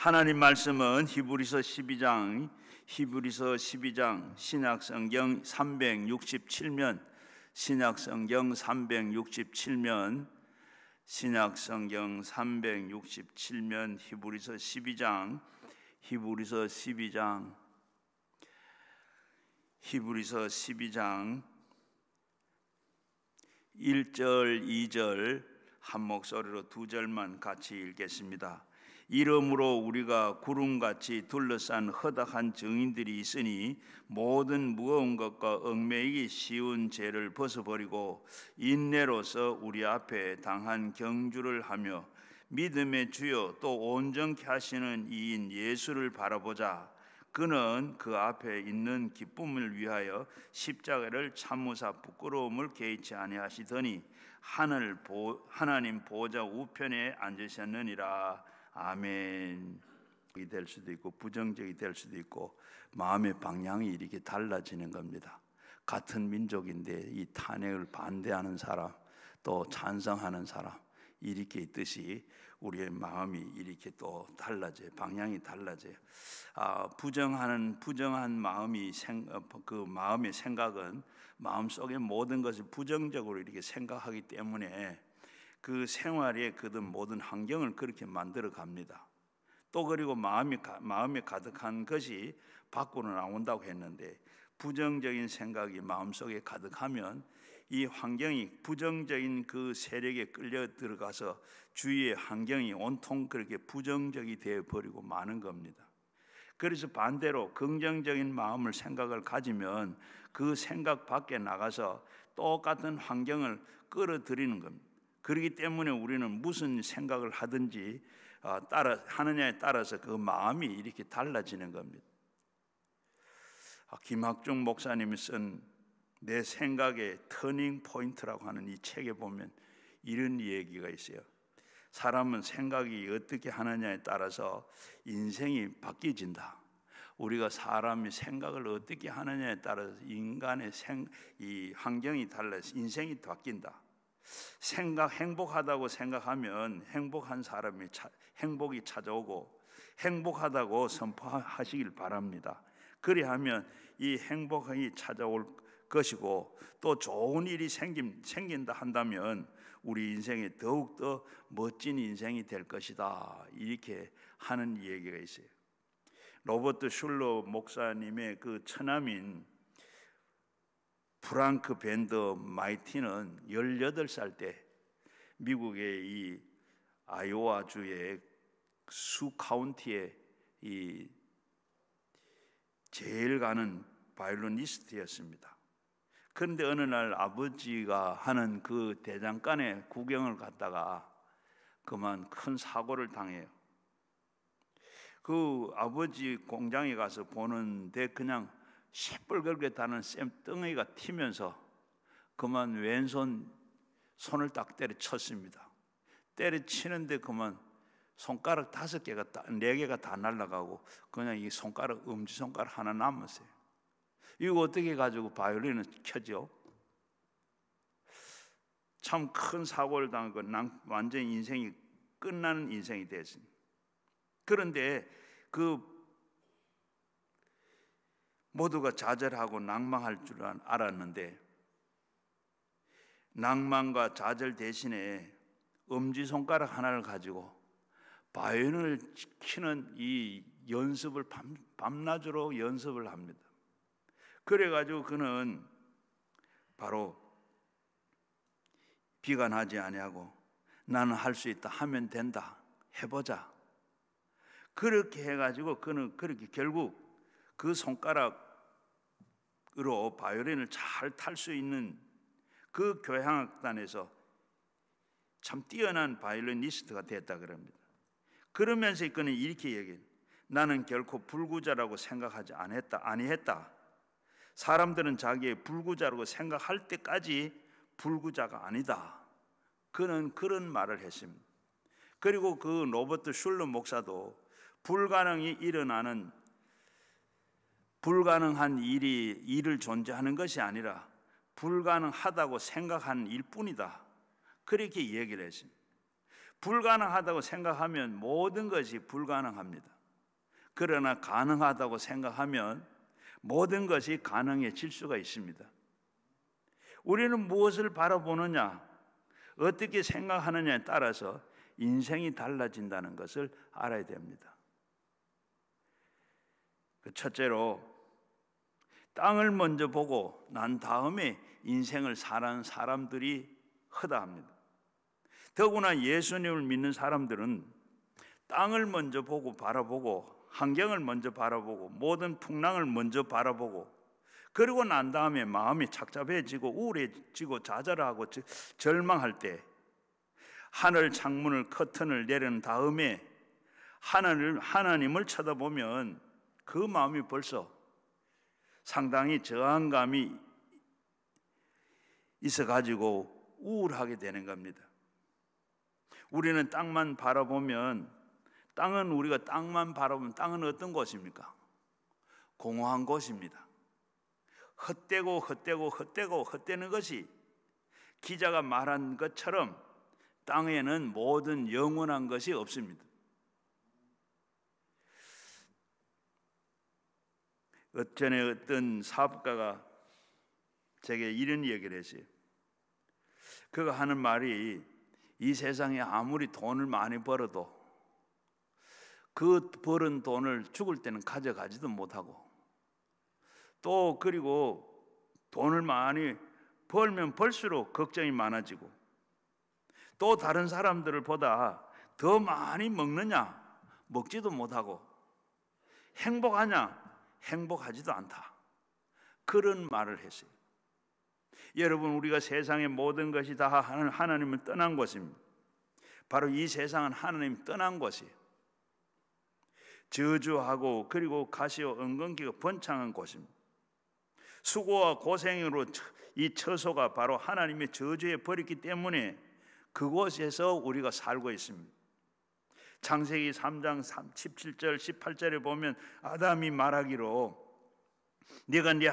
하나님 말씀은 히브리서 12장 신약성경 367면 신약성경 367면 히브리서 12장 1절 2절 한 목소리로 두 절만 같이 읽겠습니다. 이러므로 우리가 구름같이 둘러싼 허다한 증인들이 있으니 모든 무거운 것과 얽매이기 쉬운 죄를 벗어버리고 인내로서 우리 앞에 당한 경주를 하며 믿음의 주요 또 온전케 하시는 이인 예수를 바라보자. 그는 그 앞에 있는 기쁨을 위하여 십자가를 참으사 부끄러움을 개의치 아니하시더니 하나님 보좌 우편에 앉으셨느니라. 아멘. 이 될 수도 있고 부정적이 될 수도 있고 마음의 방향이 이렇게 달라지는 겁니다. 같은 민족인데 이 탄핵을 반대하는 사람 또 찬성하는 사람 이렇게 있듯이 우리의 마음이 이렇게 또 달라져요. 방향이 달라져요. 부정한 마음이 그 마음의 생각은 마음속의 모든 것을 부정적으로 이렇게 생각하기 때문에 그 생활에 그든 모든 환경을 그렇게 만들어 갑니다. 또 그리고 마음에 가득한 것이 밖으로 나온다고 했는데 부정적인 생각이 마음속에 가득하면 이 환경이 부정적인 그 세력에 끌려 들어가서 주위의 환경이 온통 그렇게 부정적이 되어 버리고 마는 겁니다. 그래서 반대로 긍정적인 마음을 생각을 가지면 그 생각 밖에 나가서 똑같은 환경을 끌어들이는 겁니다. 그렇기 때문에 우리는 무슨 생각을 하든지 하느냐에 따라서 그 마음이 이렇게 달라지는 겁니다. 김학중 목사님이 쓴 내 생각의 터닝 포인트라고 하는 이 책에 보면 이런 얘기가 있어요. 사람은 생각이 어떻게 하느냐에 따라서 인생이 바뀌어진다. 우리가 사람이 생각을 어떻게 하느냐에 따라서 인간의 이 환경이 달라서 인생이 바뀐다. 행복하다고 생각하면 행복한 사람이 행복이 찾아오고 행복하다고 선포하시길 바랍니다. 그리하면 이 행복이 찾아올 것이고 또 좋은 일이 생긴다 한다면 우리 인생에 더욱더 멋진 인생이 될 것이다. 이렇게 하는 얘기가 있어요. 로버트 슐러 목사님의 그 처남인 프랑크 밴더 마이티는 18살 때 미국의 이 아이오와주의 수 카운티에 이 제일 가는 바이올리니스트였습니다. 그런데 어느 날 아버지가 하는 그 대장간에 구경을 갔다가 그만 큰 사고를 당해요. 그 아버지 공장에 가서 보는데 그냥 시뻘겋게 타는 쇳덩이가 튀면서 그만 손을 딱 때려쳤습니다. 때려치는데 그만 손가락 4개가 다 날아가고 그냥 이 엄지손가락 하나 남았어요. 이거 어떻게 가지고 바이올린을 켜죠? 참 큰 사고를 당하고 완전히 인생이 끝나는 인생이 됐습니다. 그런데 모두가 좌절하고 낭망할 줄 알았는데 낭만과 좌절 대신에 엄지손가락 하나를 가지고 바이올린을 키는 이 연습을 밤낮으로 연습을 합니다. 그래가지고 그는 바로 비관하지 아니하고 나는 할 수 있다, 하면 된다, 해보자. 그렇게 해가지고 그는 그렇게 결국 그 손가락으로 바이올린을 잘 탈 수 있는 그 교향악단에서 참 뛰어난 바이올리니스트가 됐다 그럽니다. 그러면서 그는 이렇게 얘기해요. 나는 결코 불구자라고 생각하지 아니했다. 사람들은 자기의 불구자라고 생각할 때까지 불구자가 아니다. 그는 그런 말을 했습니다. 그리고 그 로버트 슐러 목사도 불가능한 일을 존재하는 것이 아니라 불가능하다고 생각하는 일뿐이다. 그렇게 얘기를 했습니다. 불가능하다고 생각하면 모든 것이 불가능합니다. 그러나 가능하다고 생각하면 모든 것이 가능해질 수가 있습니다. 우리는 무엇을 바라보느냐, 어떻게 생각하느냐에 따라서 인생이 달라진다는 것을 알아야 됩니다. 첫째로 땅을 먼저 보고 난 다음에 인생을 사는 사람들이 허다합니다. 더구나 예수님을 믿는 사람들은 땅을 먼저 보고 바라보고 환경을 먼저 바라보고 모든 풍랑을 먼저 바라보고 그리고 난 다음에 마음이 착잡해지고 우울해지고 좌절하고 절망할 때 하늘 창문을 커튼을 내린 다음에 하나님을 쳐다보면 그 마음이 벌써 상당히 저항감이 있어가지고 우울하게 되는 겁니다. 우리는 땅만 바라보면 우리가 땅만 바라보면 땅은 어떤 곳입니까? 공허한 곳입니다. 헛되는 것이 기자가 말한 것처럼 땅에는 모든 영원한 것이 없습니다. 전에 어떤 사업가가 제게 이런 얘기를 했어요. 그가 하는 말이 이 세상에 아무리 돈을 많이 벌어도 그 벌은 돈을 죽을 때는 가져가지도 못하고 또 그리고 돈을 많이 벌면 벌수록 걱정이 많아지고 또 다른 사람들을 보다 더 많이 먹느냐 먹지도 못하고 행복하냐 행복하지도 않다. 그런 말을 했어요. 여러분, 우리가 세상의 모든 것이 다 하나님을 떠난 것입니다. 바로 이 세상은 하나님 떠난 곳이에요. 저주하고 그리고 가시와 은근기가 번창한 곳입니다. 수고와 고생으로 이 처소가 바로 하나님의 저주에 버렸기 때문에 그곳에서 우리가 살고 있습니다. 창세기 3장 17절 18절에 보면 아담이 말하기로 네가 네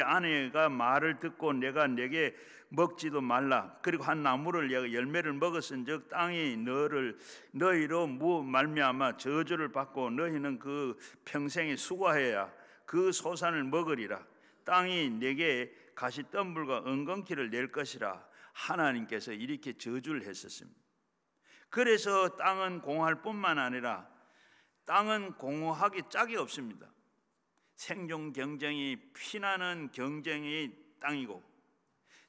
아내가 말을 듣고 내가 내게 먹지도 말라. 그리고 한 나무를 열매를 먹었은즉 땅이 너희로 말미암아 저주를 받고 너희는 그 평생에 수고해야 그 소산을 먹으리라. 땅이 내게 가시덤불과 은근키를 낼 것이라. 하나님께서 이렇게 저주를 했었습니다. 그래서 땅은 공허할 뿐만 아니라 땅은 공허하기 짝이 없습니다. 생존 경쟁이 피나는 경쟁의 땅이고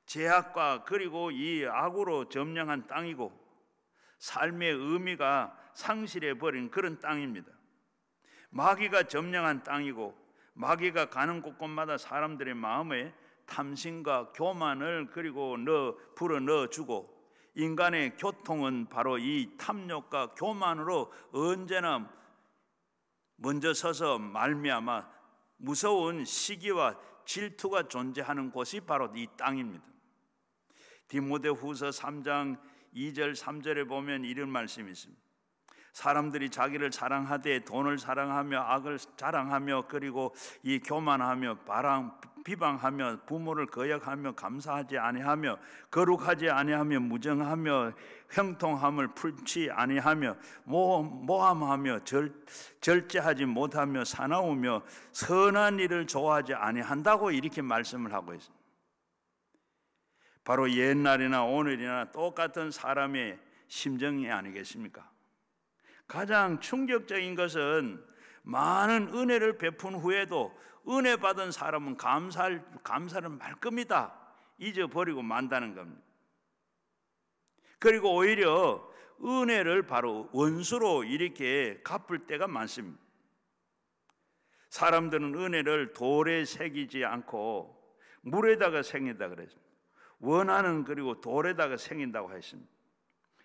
제약과 그리고 이 악으로 점령한 땅이고 삶의 의미가 상실해버린 그런 땅입니다. 마귀가 점령한 땅이고 마귀가 가는 곳곳마다 사람들의 마음에 탐심과 교만을 그리고 불어넣어주고 인간의 교통은 바로 이 탐욕과 교만으로 언제나 먼저 서서 말미암아 무서운 시기와 질투가 존재하는 곳이 바로 이 땅입니다. 디모데후서 3장 2절 3절에 보면 이런 말씀이 있습니다. 사람들이 자기를 자랑하되 돈을 사랑하며 악을 자랑하며 그리고 이 교만하며 비방하며 부모를 거역하며 감사하지 아니하며 거룩하지 아니하며 무정하며 형통함을 풀지 아니하며 모함하며 절제하지 못하며 사나우며 선한 일을 좋아하지 아니한다고 이렇게 말씀을 하고 있습니다. 바로 옛날이나 오늘이나 똑같은 사람의 심정이 아니겠습니까? 가장 충격적인 것은 많은 은혜를 베푼 후에도 은혜 받은 사람은 감사를 말끔히다 잊어버리고 만다는 겁니다. 그리고 오히려 은혜를 바로 원수로 이렇게 갚을 때가 많습니다. 사람들은 은혜를 돌에 새기지 않고 물에다가 새긴다 그랬습니다. 원하는 그리고 돌에다가 새긴다고 했습니다.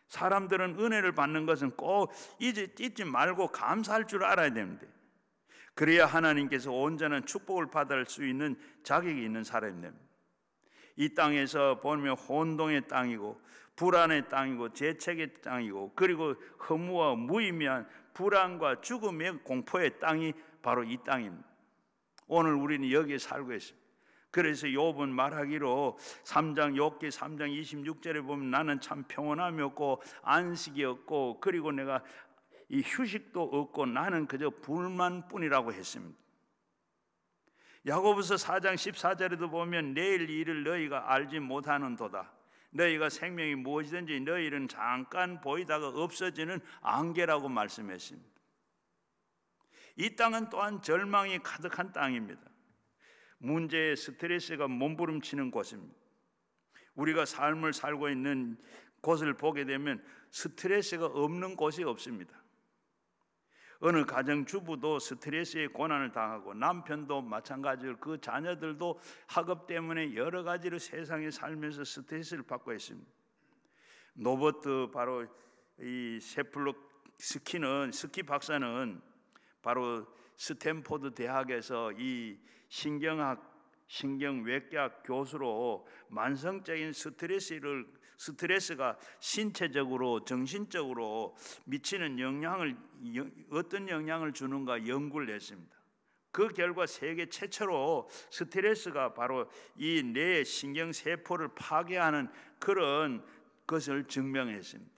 사람들은 은혜를 받는 것은 꼭 잊지 말고 감사할 줄 알아야 되는데 그래야 하나님께서 온전한 축복을 받을 수 있는 자격이 있는 사람이 됩니다. 이 땅에서 보면 혼동의 땅이고 불안의 땅이고 재책의 땅이고 그리고 허무와 무의미한 불안과 죽음의 공포의 땅이 바로 이 땅입니다. 오늘 우리는 여기에 살고 있습니다. 그래서 욥은 말하기로 욥기 3장 26절에 보면 나는 참 평온함이 없고 안식이 없고 그리고 내가 이 휴식도 없고 나는 그저 불만뿐이라고 했습니다. 야고보서 4장 14절에도 보면 내일 일을 너희가 알지 못하는도다. 너희가 생명이 무엇이든지 너희는 잠깐 보이다가 없어지는 안개라고 말씀했습니다. 이 땅은 또한 절망이 가득한 땅입니다. 문제의 스트레스가 몸부림치는 곳입니다. 우리가 삶을 살고 있는 곳을 보게 되면 스트레스가 없는 곳이 없습니다. 어느 가정주부도 스트레스에 고난을 당하고 남편도 마찬가지로 그 자녀들도 학업 때문에 여러 가지로 세상에 살면서 스트레스를 받고 있습니다. 노버트 바로 이 스키 박사는 바로 스탠포드 대학에서 이 신경외과학 교수로 만성적인 스트레스가 신체적으로 정신적으로 미치는 어떤 영향을 주는가 연구를 했습니다. 그 결과 세계 최초로 스트레스가 바로 이 뇌 신경세포를 파괴하는 그런 것을 증명했습니다.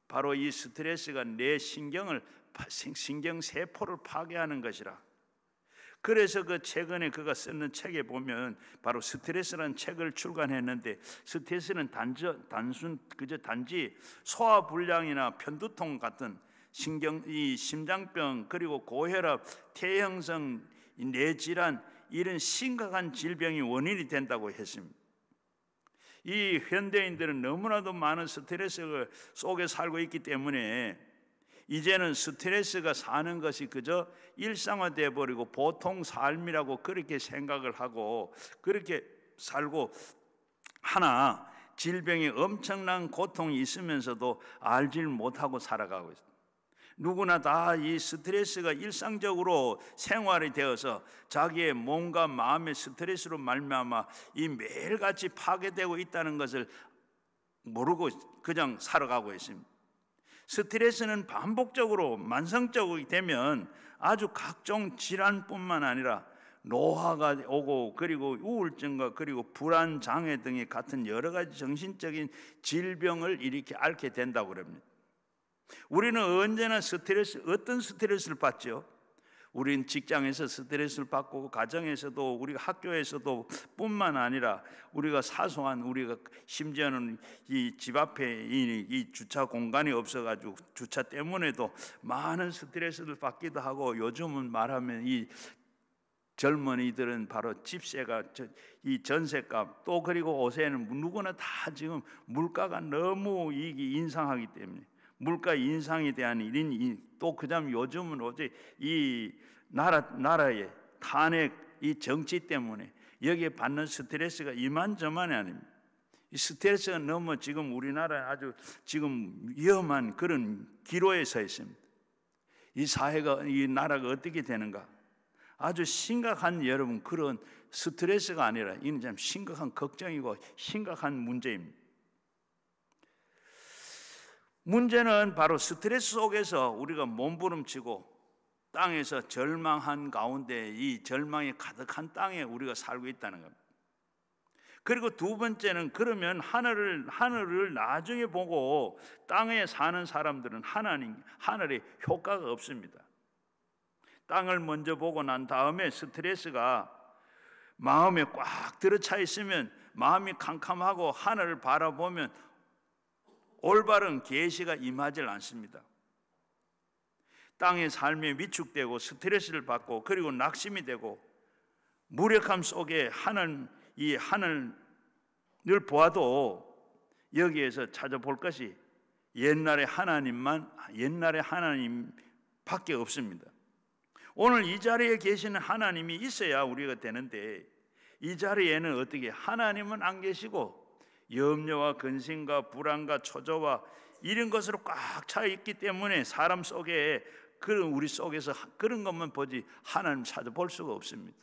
바로 이 스트레스가 뇌 신경세포를 파괴하는 것이라. 그래서 그 최근에 그가 쓰는 책에 보면 바로 스트레스라는 책을 출간했는데, 스트레스는 단지 소화불량이나 편두통 같은 심장병 그리고 고혈압, 퇴행성 뇌질환 이런 심각한 질병이 원인이 된다고 했습니다. 이 현대인들은 너무나도 많은 스트레스 속에 살고 있기 때문에 이제는 스트레스가 사는 것이 그저 일상화되어 버리고 보통 삶이라고 그렇게 생각을 하고 그렇게 살고, 하나 질병에 엄청난 고통이 있으면서도 알질 못하고 살아가고 있습니다. 누구나 다 이 스트레스가 일상적으로 생활이 되어서 자기의 몸과 마음의 스트레스로 말미암아 이 매일같이 파괴되고 있다는 것을 모르고 그냥 살아가고 있습니다. 스트레스는 반복적으로 만성적이 되면 아주 각종 질환뿐만 아니라 노화가 오고 그리고 우울증과 그리고 불안 장애 등의 같은 여러 가지 정신적인 질병을 일으켜 앓게 된다고 합니다. 우리는 언제나 어떤 스트레스를 받죠? 우리는 직장에서 스트레스를 받고 가정에서도 우리가 학교에서도 뿐만 아니라 우리가 사소한 우리가 심지어는 이 집 앞에 이 주차 공간이 없어가지고 주차 때문에도 많은 스트레스를 받기도 하고, 요즘은 말하면 이 젊은이들은 바로 집세가 이 전세값 또 그리고 옷에는 누구나 다 지금 물가가 너무 인상하기 때문에 물가 인상에 대한 또 그다음 요즘은 어제 이 나라의 탄핵 이 정치 때문에 여기에 받는 스트레스가 이만저만이 아닙니다. 이 스트레스가 너무 지금 우리나라 아주 지금 위험한 그런 기로에 서 있습니다. 이 사회가 이 나라가 어떻게 되는가? 아주 심각한 여러분 그런 스트레스가 아니라 이는 참 심각한 걱정이고 심각한 문제입니다. 문제는 바로 스트레스 속에서 우리가 몸부림치고 땅에서 절망한 가운데 이 절망이 가득한 땅에 우리가 살고 있다는 겁니다. 그리고 두 번째는, 그러면 하늘을 나중에 보고 땅에 사는 사람들은 하늘의 효과가 없습니다. 땅을 먼저 보고 난 다음에 스트레스가 마음에 꽉 들어차 있으면 마음이 캄캄하고 하늘을 바라보면 올바른 계시가 임하지 않습니다. 땅의 삶에 위축되고 스트레스를 받고 그리고 낙심이 되고 무력함 속에 이 하늘을 보아도 여기에서 찾아볼 것이 옛날의 하나님밖에 없습니다. 오늘 이 자리에 계시는 하나님이 있어야 우리가 되는데, 이 자리에는 어떻게 하나님은 안 계시고 염려와 근심과 불안과 초조와 이런 것으로 꽉 차 있기 때문에 사람 속에 우리 속에서 그런 것만 보지 하나님 찾아볼 수가 없습니다.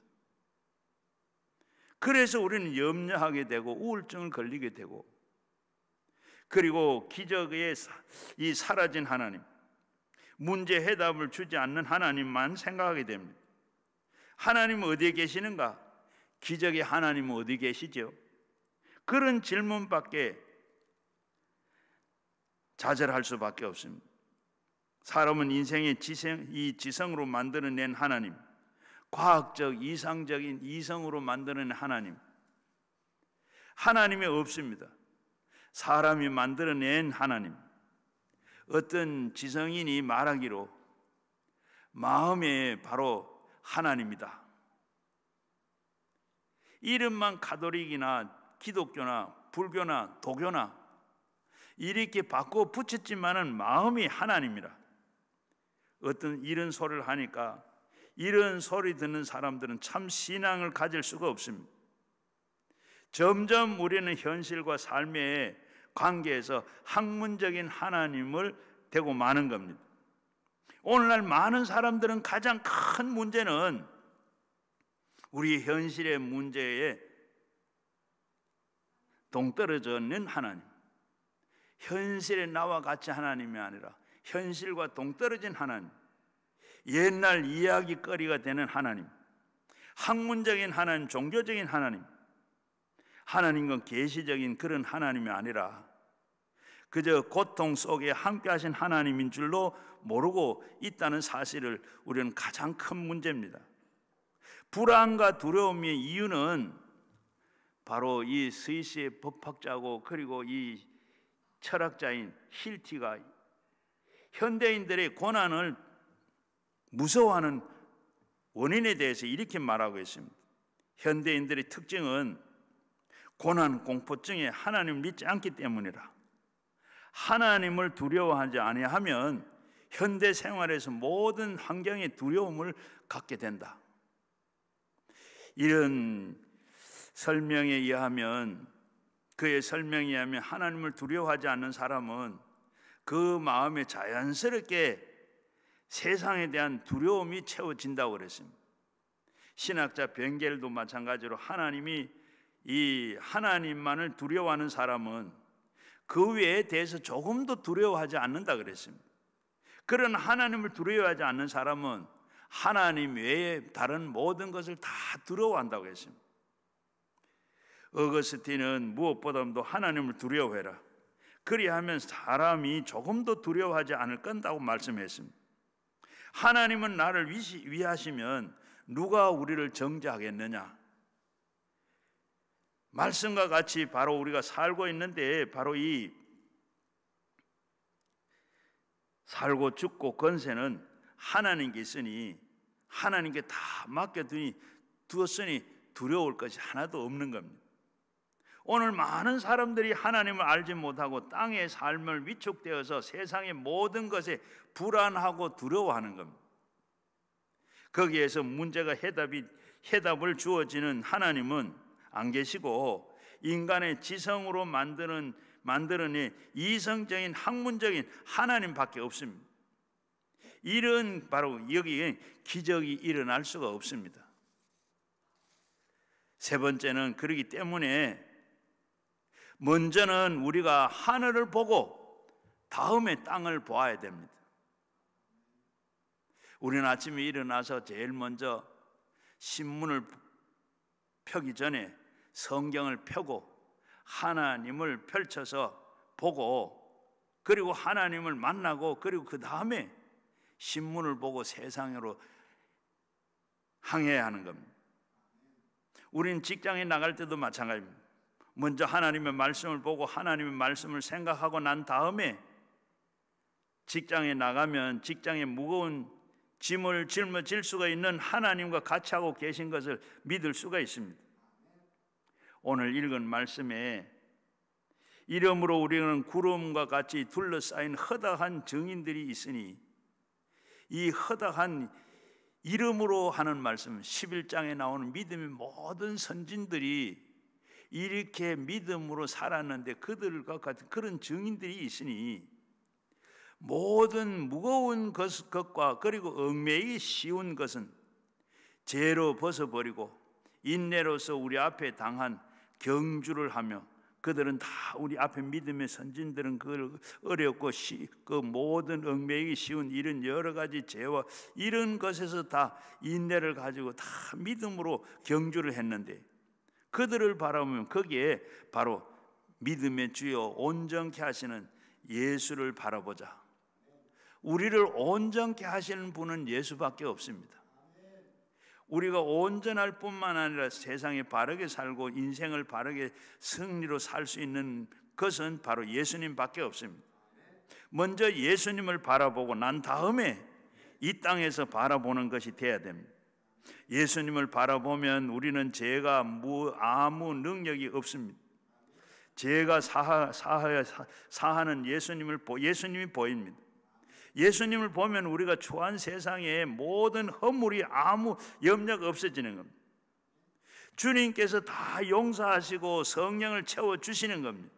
그래서 우리는 염려하게 되고 우울증을 걸리게 되고, 그리고 기적에 이 사라진 하나님, 문제 해답을 주지 않는 하나님만 생각하게 됩니다. 하나님은 어디에 계시는가? 기적의 하나님은 어디 계시죠? 그런 질문밖에 좌절할 수밖에 없습니다. 사람은 인생의 지성으로 만들어낸 하나님, 과학적 이상적인 이성으로 만드는 하나님이 없습니다. 사람이 만들어낸 하나님, 어떤 지성인이 말하기로 마음에 바로 하나님이다. 이름만 가톨릭이나 기독교나 불교나 도교나 이렇게 바꿔 붙였지만은 마음이 하나님이라. 어떤 이런 소리를 하니까 이런 소리 듣는 사람들은 참 신앙을 가질 수가 없습니다. 점점 우리는 현실과 삶의 관계에서 학문적인 하나님을 대고 마는 겁니다. 오늘날 많은 사람들은 가장 큰 문제는 우리 현실의 문제에 동떨어져 있는 하나님, 현실의 나와 같이 하나님이 아니라 현실과 동떨어진 하나님, 옛날 이야기거리가 되는 하나님, 학문적인 하나님, 종교적인 하나님, 하나님은 계시적인 그런 하나님이 아니라 그저 고통 속에 함께 하신 하나님인 줄로 모르고 있다는 사실을 우리는 가장 큰 문제입니다. 불안과 두려움의 이유는 바로 이 스위스의 법학자고 그리고 이 철학자인 힐티가 현대인들의 고난을 무서워하는 원인에 대해서 이렇게 말하고 있습니다. 현대인들의 특징은 고난 공포증에 하나님을 믿지 않기 때문이라. 하나님을 두려워하지 아니하면 현대 생활에서 모든 환경에 두려움을 갖게 된다. 이런 설명에 의하면, 그의 설명에 의하면 하나님을 두려워하지 않는 사람은 그 마음에 자연스럽게 세상에 대한 두려움이 채워진다고 그랬습니다. 신학자 벵겔도 마찬가지로 이 하나님만을 두려워하는 사람은 그 외에 대해서 조금도 두려워하지 않는다 그랬습니다. 그런 하나님을 두려워하지 않는 사람은 하나님 외에 다른 모든 것을 다 두려워한다고 했습니다. 어거스틴은 무엇보다도 하나님을 두려워해라, 그리하면 사람이 조금도 두려워하지 않을 건다고 말씀했습니다. 하나님은 나를 위하시면 누가 우리를 정죄하겠느냐? 말씀과 같이 바로 우리가 살고 있는데 바로 이 살고 죽고 권세는 하나님께 있으니 하나님께 다 맡겨두었으니 두려울 것이 하나도 없는 겁니다. 오늘 많은 사람들이 하나님을 알지 못하고 땅의 삶을 위축되어서 세상의 모든 것에 불안하고 두려워하는 겁니다. 거기에서 문제가 해답을 주어지는 하나님은 안 계시고 인간의 지성으로 만들어낸 이성적인 학문적인 하나님밖에 없습니다. 이런 바로 여기에 기적이 일어날 수가 없습니다. 세 번째는 그렇기 때문에 먼저는 우리가 하늘을 보고 다음에 땅을 보아야 됩니다. 우리는 아침에 일어나서 제일 먼저 신문을 펴기 전에 성경을 펴고 하나님을 펼쳐서 보고 그리고 하나님을 만나고 그리고 그 다음에 신문을 보고 세상으로 항해해야 하는 겁니다. 우리는 직장에 나갈 때도 마찬가지입니다. 먼저 하나님의 말씀을 보고 하나님의 말씀을 생각하고 난 다음에 직장에 나가면 직장에 무거운 짐을 짊어질 수가 있는 하나님과 같이 하고 계신 것을 믿을 수가 있습니다. 오늘 읽은 말씀에 이러므로 우리는 구름과 같이 둘러싸인 허다한 증인들이 있으니, 이 허다한 이름으로 하는 말씀 11장에 나오는 믿음의 모든 선진들이 이렇게 믿음으로 살았는데 그들과 같은 그런 증인들이 있으니 모든 무거운 것과 그리고 얽매이기 쉬운 것은 죄로 벗어버리고 인내로서 우리 앞에 당한 경주를 하며 그들은 다 우리 앞에 믿음의 선진들은 그걸 어렵고 그 모든 얽매이기 쉬운 이런 여러 가지 죄와 이런 것에서 다 인내를 가지고 다 믿음으로 경주를 했는데 그들을 바라보면 거기에 바로 믿음의 주요 온전케 하시는 예수를 바라보자. 우리를 온전케 하시는 분은 예수밖에 없습니다. 우리가 온전할 뿐만 아니라 세상에 바르게 살고 인생을 바르게 승리로 살 수 있는 것은 바로 예수님밖에 없습니다. 먼저 예수님을 바라보고 난 다음에 이 땅에서 바라보는 것이 돼야 됩니다. 예수님을 바라보면 우리는 죄가 아무 능력이 없습니다. 죄가 사하는 예수님이 보입니다. 예수님을 보면 우리가 처한 세상의 모든 허물이 아무 염려가 없어지는 겁니다. 주님께서 다 용서하시고 성령을 채워주시는 겁니다.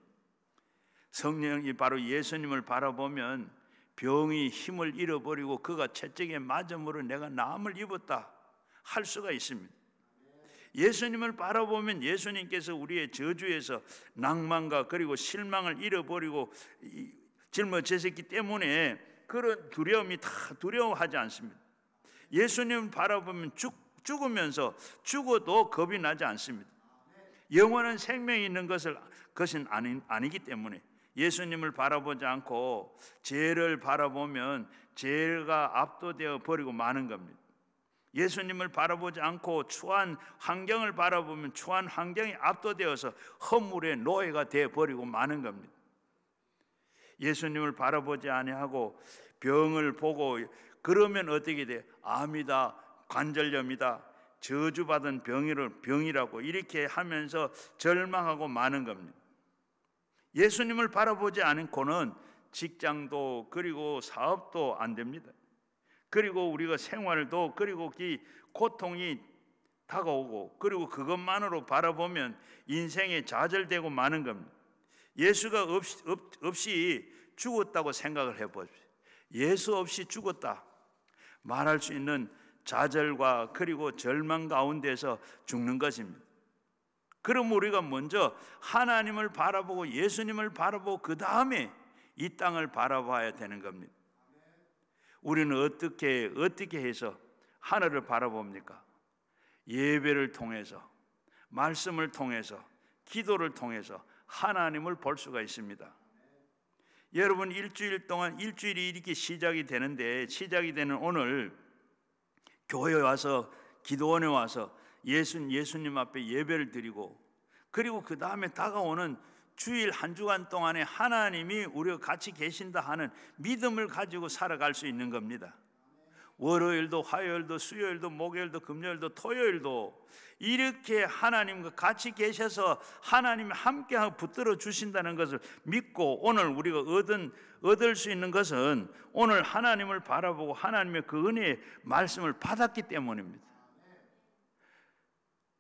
성령이 바로 예수님을 바라보면 병이 힘을 잃어버리고 그가 채찍에 맞음으로 내가 나음을 입었다 할 수가 있습니다. 예수님을 바라보면 예수님께서 우리의 저주에서 낭만과 그리고 실망을 잃어버리고 짊어지셨기 때문에 그런 두려움이 다 두려워하지 않습니다. 예수님을 바라보면 죽으면서 죽어도 겁이 나지 않습니다. 영원한 생명이 있는 것은 아니기 때문에 예수님을 바라보지 않고 죄를 바라보면 죄가 압도되어 버리고 마는 겁니다. 예수님을 바라보지 않고 추한 환경을 바라보면 추한 환경이 압도되어서 허물의 노예가 되어 버리고 마는 겁니다. 예수님을 바라보지 아니하고 병을 보고 그러면 어떻게 돼? 암이다, 관절염이다, 저주받은 병이라고 이렇게 하면서 절망하고 마는 겁니다. 예수님을 바라보지 않고는 직장도 그리고 사업도 안 됩니다. 그리고 우리가 생활도 그리고 이 고통이 다가오고 그리고 그것만으로 바라보면 인생에 좌절되고 마는 겁니다. 예수가 없이 죽었다고 생각을 해보십시오. 예수 없이 죽었다 말할 수 있는 좌절과 그리고 절망 가운데서 죽는 것입니다. 그럼 우리가 먼저 하나님을 바라보고 예수님을 바라보고 그 다음에 이 땅을 바라봐야 되는 겁니다. 우리는 어떻게 해서 하늘을 바라봅니까? 예배를 통해서, 말씀을 통해서, 기도를 통해서 하나님을 볼 수가 있습니다. 여러분 일주일 동안 일주일이 이렇게 시작이 되는 오늘 교회에 와서 기도원에 와서 예수님 앞에 예배를 드리고 그리고 그 다음에 다가오는 주일 한 주간 동안에 하나님이 우리가 같이 계신다 하는 믿음을 가지고 살아갈 수 있는 겁니다. 월요일도 화요일도 수요일도 목요일도 금요일도 토요일도 이렇게 하나님과 같이 계셔서 하나님이 함께하고 붙들어 주신다는 것을 믿고 오늘 우리가 얻을 수 있는 것은 오늘 하나님을 바라보고 하나님의 그 은혜의 말씀을 받았기 때문입니다.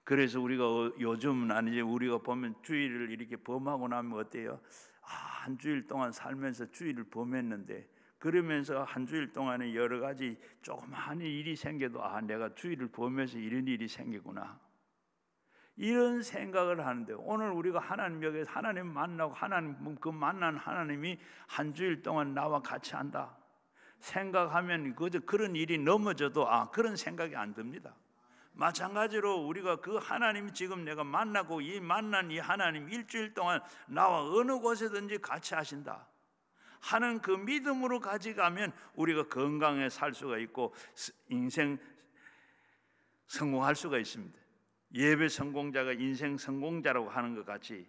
그래서 우리가 요즘은 아니지 우리가 보면 주일을 이렇게 범하고 나면 어때요? 한 주일 동안 살면서 주일을 범했는데 그러면서 한 주일 동안에 여러 가지 조그마한 일이 생겨도 내가 주일을 범해서 이런 일이 생기구나 이런 생각을 하는데 오늘 우리가 하나님 여기서 하나님 만나고 하나님 그 만난 하나님이 한 주일 동안 나와 같이 한다 생각하면 그런 일이 넘어져도 그런 생각이 안 듭니다. 마찬가지로 우리가 그 하나님이 지금 내가 만나고 만난 이 하나님 일주일 동안 나와 어느 곳에든지 같이 하신다 하는 그 믿음으로 가져가면 우리가 건강하게 살 수가 있고 인생 성공할 수가 있습니다. 예배 성공자가 인생 성공자라고 하는 것 같이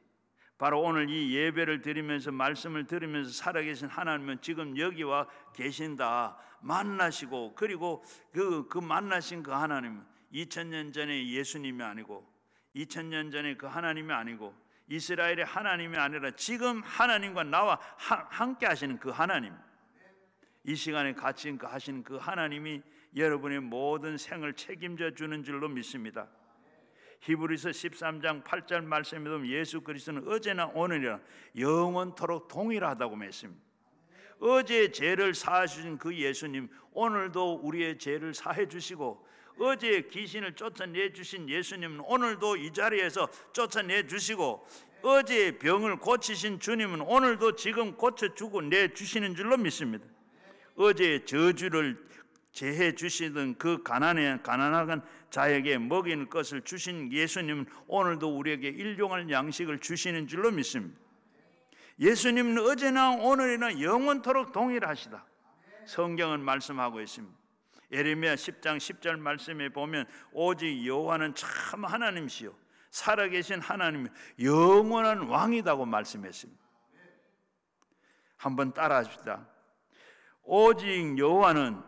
바로 오늘 이 예배를 드리면서 말씀을 들으면서 살아계신 하나님은 지금 여기와 계신다 만나시고 그리고 그 만나신 그 하나님은 2000년 전에 예수님이 아니고 2000년 전에 그 하나님이 아니고 이스라엘의 하나님이 아니라 지금 하나님과 나와 함께 하시는 그 하나님 이 시간에 같이 하시는 그 하나님이 여러분의 모든 생을 책임져 주는 줄로 믿습니다. 히브리서 13장 8절 말씀에 보면 예수 그리스도는 어제나 오늘이나 영원토록 동일하다고 했습니다. 어제 죄를 사해 주신 그 예수님 오늘도 우리의 죄를 사해 주시고 어제 귀신을 쫓아내 주신 예수님은 오늘도 이 자리에서 쫓아내 주시고 어제 병을 고치신 주님은 오늘도 지금 고쳐주고 내주시는 줄로 믿습니다. 어제 저주를 제해 주시던 그 가난한 자에게 먹이는 것을 주신 예수님은 오늘도 우리에게 일용할 양식을 주시는 줄로 믿습니다. 예수님은 어제나 오늘이나 영원토록 동일하시다. 성경은 말씀하고 있습니다. 예레미야 10장 10절 말씀에 보면 오직 여호와는 참 하나님이시요 살아계신 하나님이요 영원한 왕이다고 말씀했습니다. 한번 따라합시다. 오직 여호와는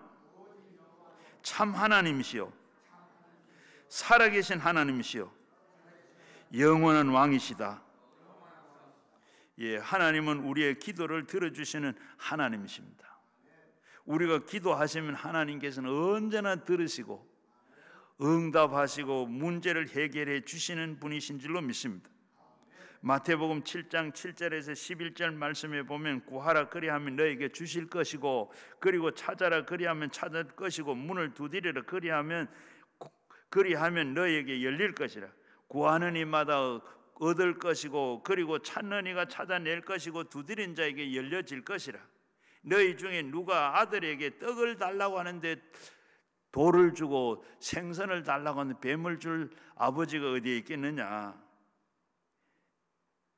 참 하나님이시요 살아계신 하나님이시요 영원한 왕이시다. 예, 하나님은 우리의 기도를 들어주시는 하나님이십니다. 우리가 기도하시면 하나님께서는 언제나 들으시고 응답하시고 문제를 해결해 주시는 분이신 줄로 믿습니다. 마태복음 7장 7절에서 11절 말씀에 보면 구하라 그리하면 너에게 주실 것이고 그리고 찾아라 그리하면 찾을 것이고 문을 두드리라 그리하면 너에게 열릴 것이라. 구하는 이마다 얻을 것이고 그리고 찾는 이가 찾아낼 것이고 두드린 자에게 열려질 것이라. 너희 중에 누가 아들에게 떡을 달라고 하는데 돌을 주고 생선을 달라고 하는데 뱀을 줄 아버지가 어디에 있겠느냐.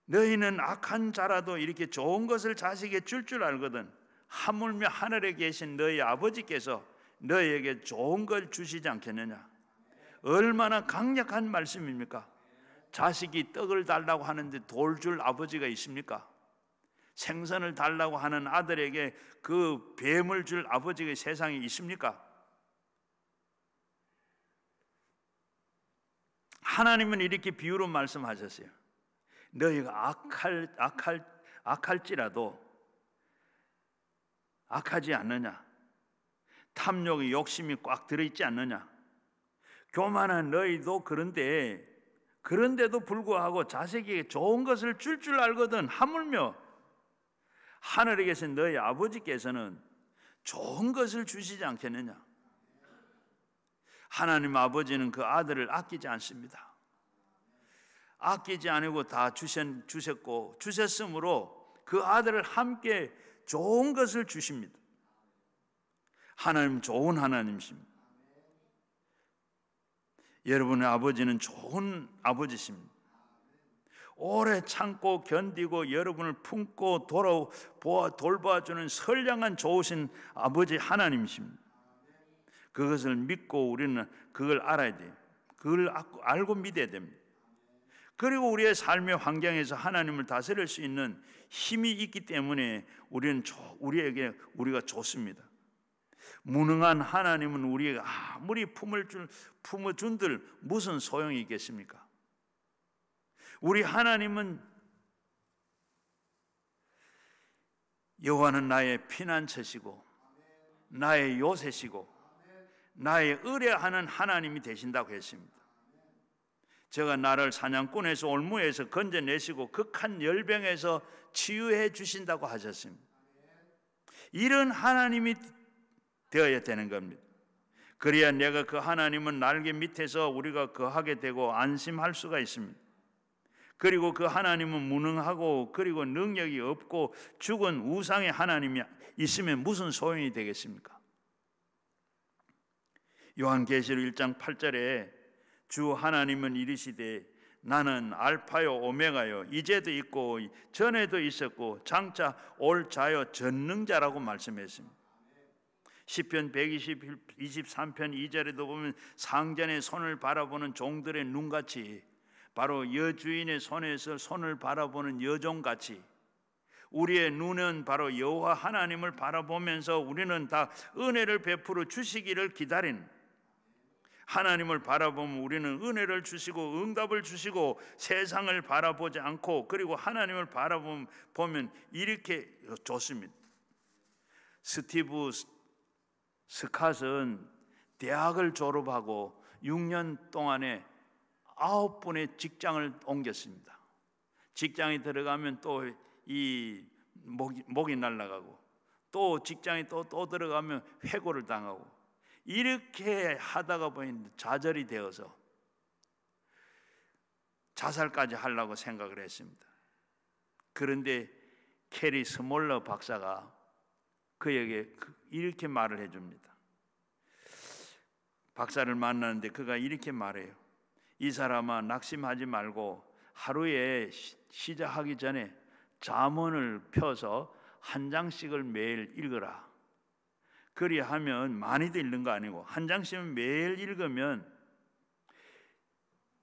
너희는 악한 자라도 이렇게 좋은 것을 자식에게 줄 알거든 하물며 하늘에 계신 너희 아버지께서 너희에게 좋은 걸 주시지 않겠느냐. 얼마나 강력한 말씀입니까? 자식이 떡을 달라고 하는데 돌 줄 아버지가 있습니까? 생선을 달라고 하는 아들에게 그 뱀을 줄 아버지가 세상에 있습니까? 하나님은 이렇게 비유로 말씀하셨어요. 너희가 악할지라도 악하지 않느냐? 탐욕의 욕심이 꽉 들어있지 않느냐? 교만한 너희도 그런데도 불구하고 자식에게 좋은 것을 줄 알거든 하물며 하늘에 계신 너희 아버지께서는 좋은 것을 주시지 않겠느냐? 하나님 아버지는 그 아들을 아끼지 않습니다. 아끼지 않고 다 주셨으므로 그 아들을 함께 좋은 것을 주십니다. 하나님 좋은 하나님이십니다. 여러분의 아버지는 좋은 아버지십니다. 오래 참고 견디고 여러분을 품고 돌봐주는 선량한 좋으신 아버지 하나님이십니다. 그것을 믿고 우리는 그걸 알아야 돼요. 그걸 알고 믿어야 됩니다. 그리고 우리의 삶의 환경에서 하나님을 다스릴 수 있는 힘이 있기 때문에 우리가 좋습니다. 무능한 하나님은 우리에게 아무리 품어준들 무슨 소용이 있겠습니까? 우리 하나님은 여호와는 나의 피난처시고 나의 요새시고 나의 의뢰하는 하나님이 되신다고 했습니다. 제가 나를 사냥꾼에서 올무에서 건져내시고 극한 열병에서 치유해 주신다고 하셨습니다. 이런 하나님이 되어야 되는 겁니다. 그래야 내가 그 하나님은 날개 밑에서 우리가 거하게 되고 안심할 수가 있습니다. 그리고 그 하나님은 무능하고 그리고 능력이 없고 죽은 우상의 하나님이 있으면 무슨 소용이 되겠습니까? 요한계시록 1장 8절에 주 하나님은 이르시되 나는 알파요 오메가요 이제도 있고 전에도 있었고 장차 올 자요 전능자라고 말씀했습니다. 시편 123편 2절에도 보면 상전의 손을 바라보는 종들의 눈같이 바로 여주인의 손에서 손을 바라보는 여종같이 우리의 눈은 바로 여호와 하나님을 바라보면서 우리는 다 은혜를 베풀어 주시기를 기다린 하나님을 바라보면 우리는 은혜를 주시고 응답을 주시고 세상을 바라보지 않고 그리고 하나님을 바라보면 이렇게 좋습니다. 스티브 스캇은 대학을 졸업하고 6년 동안에 9번의 직장을 옮겼습니다. 직장에 들어가면 또 이 목이 날아가고 또 직장에 또 들어가면 해고를 당하고 이렇게 하다가 보니 좌절이 되어서 자살까지 하려고 생각을 했습니다. 그런데 캐리 스몰러 박사가 그에게 이렇게 말을 해줍니다. 박사를 만나는데 그가 이렇게 말해요. 이 사람아, 낙심하지 말고 하루에 시작하기 전에 잠언을 펴서 한 장씩을 매일 읽어라. 그리하면 많이도 읽는 거 아니고 한 장씩은 매일 읽으면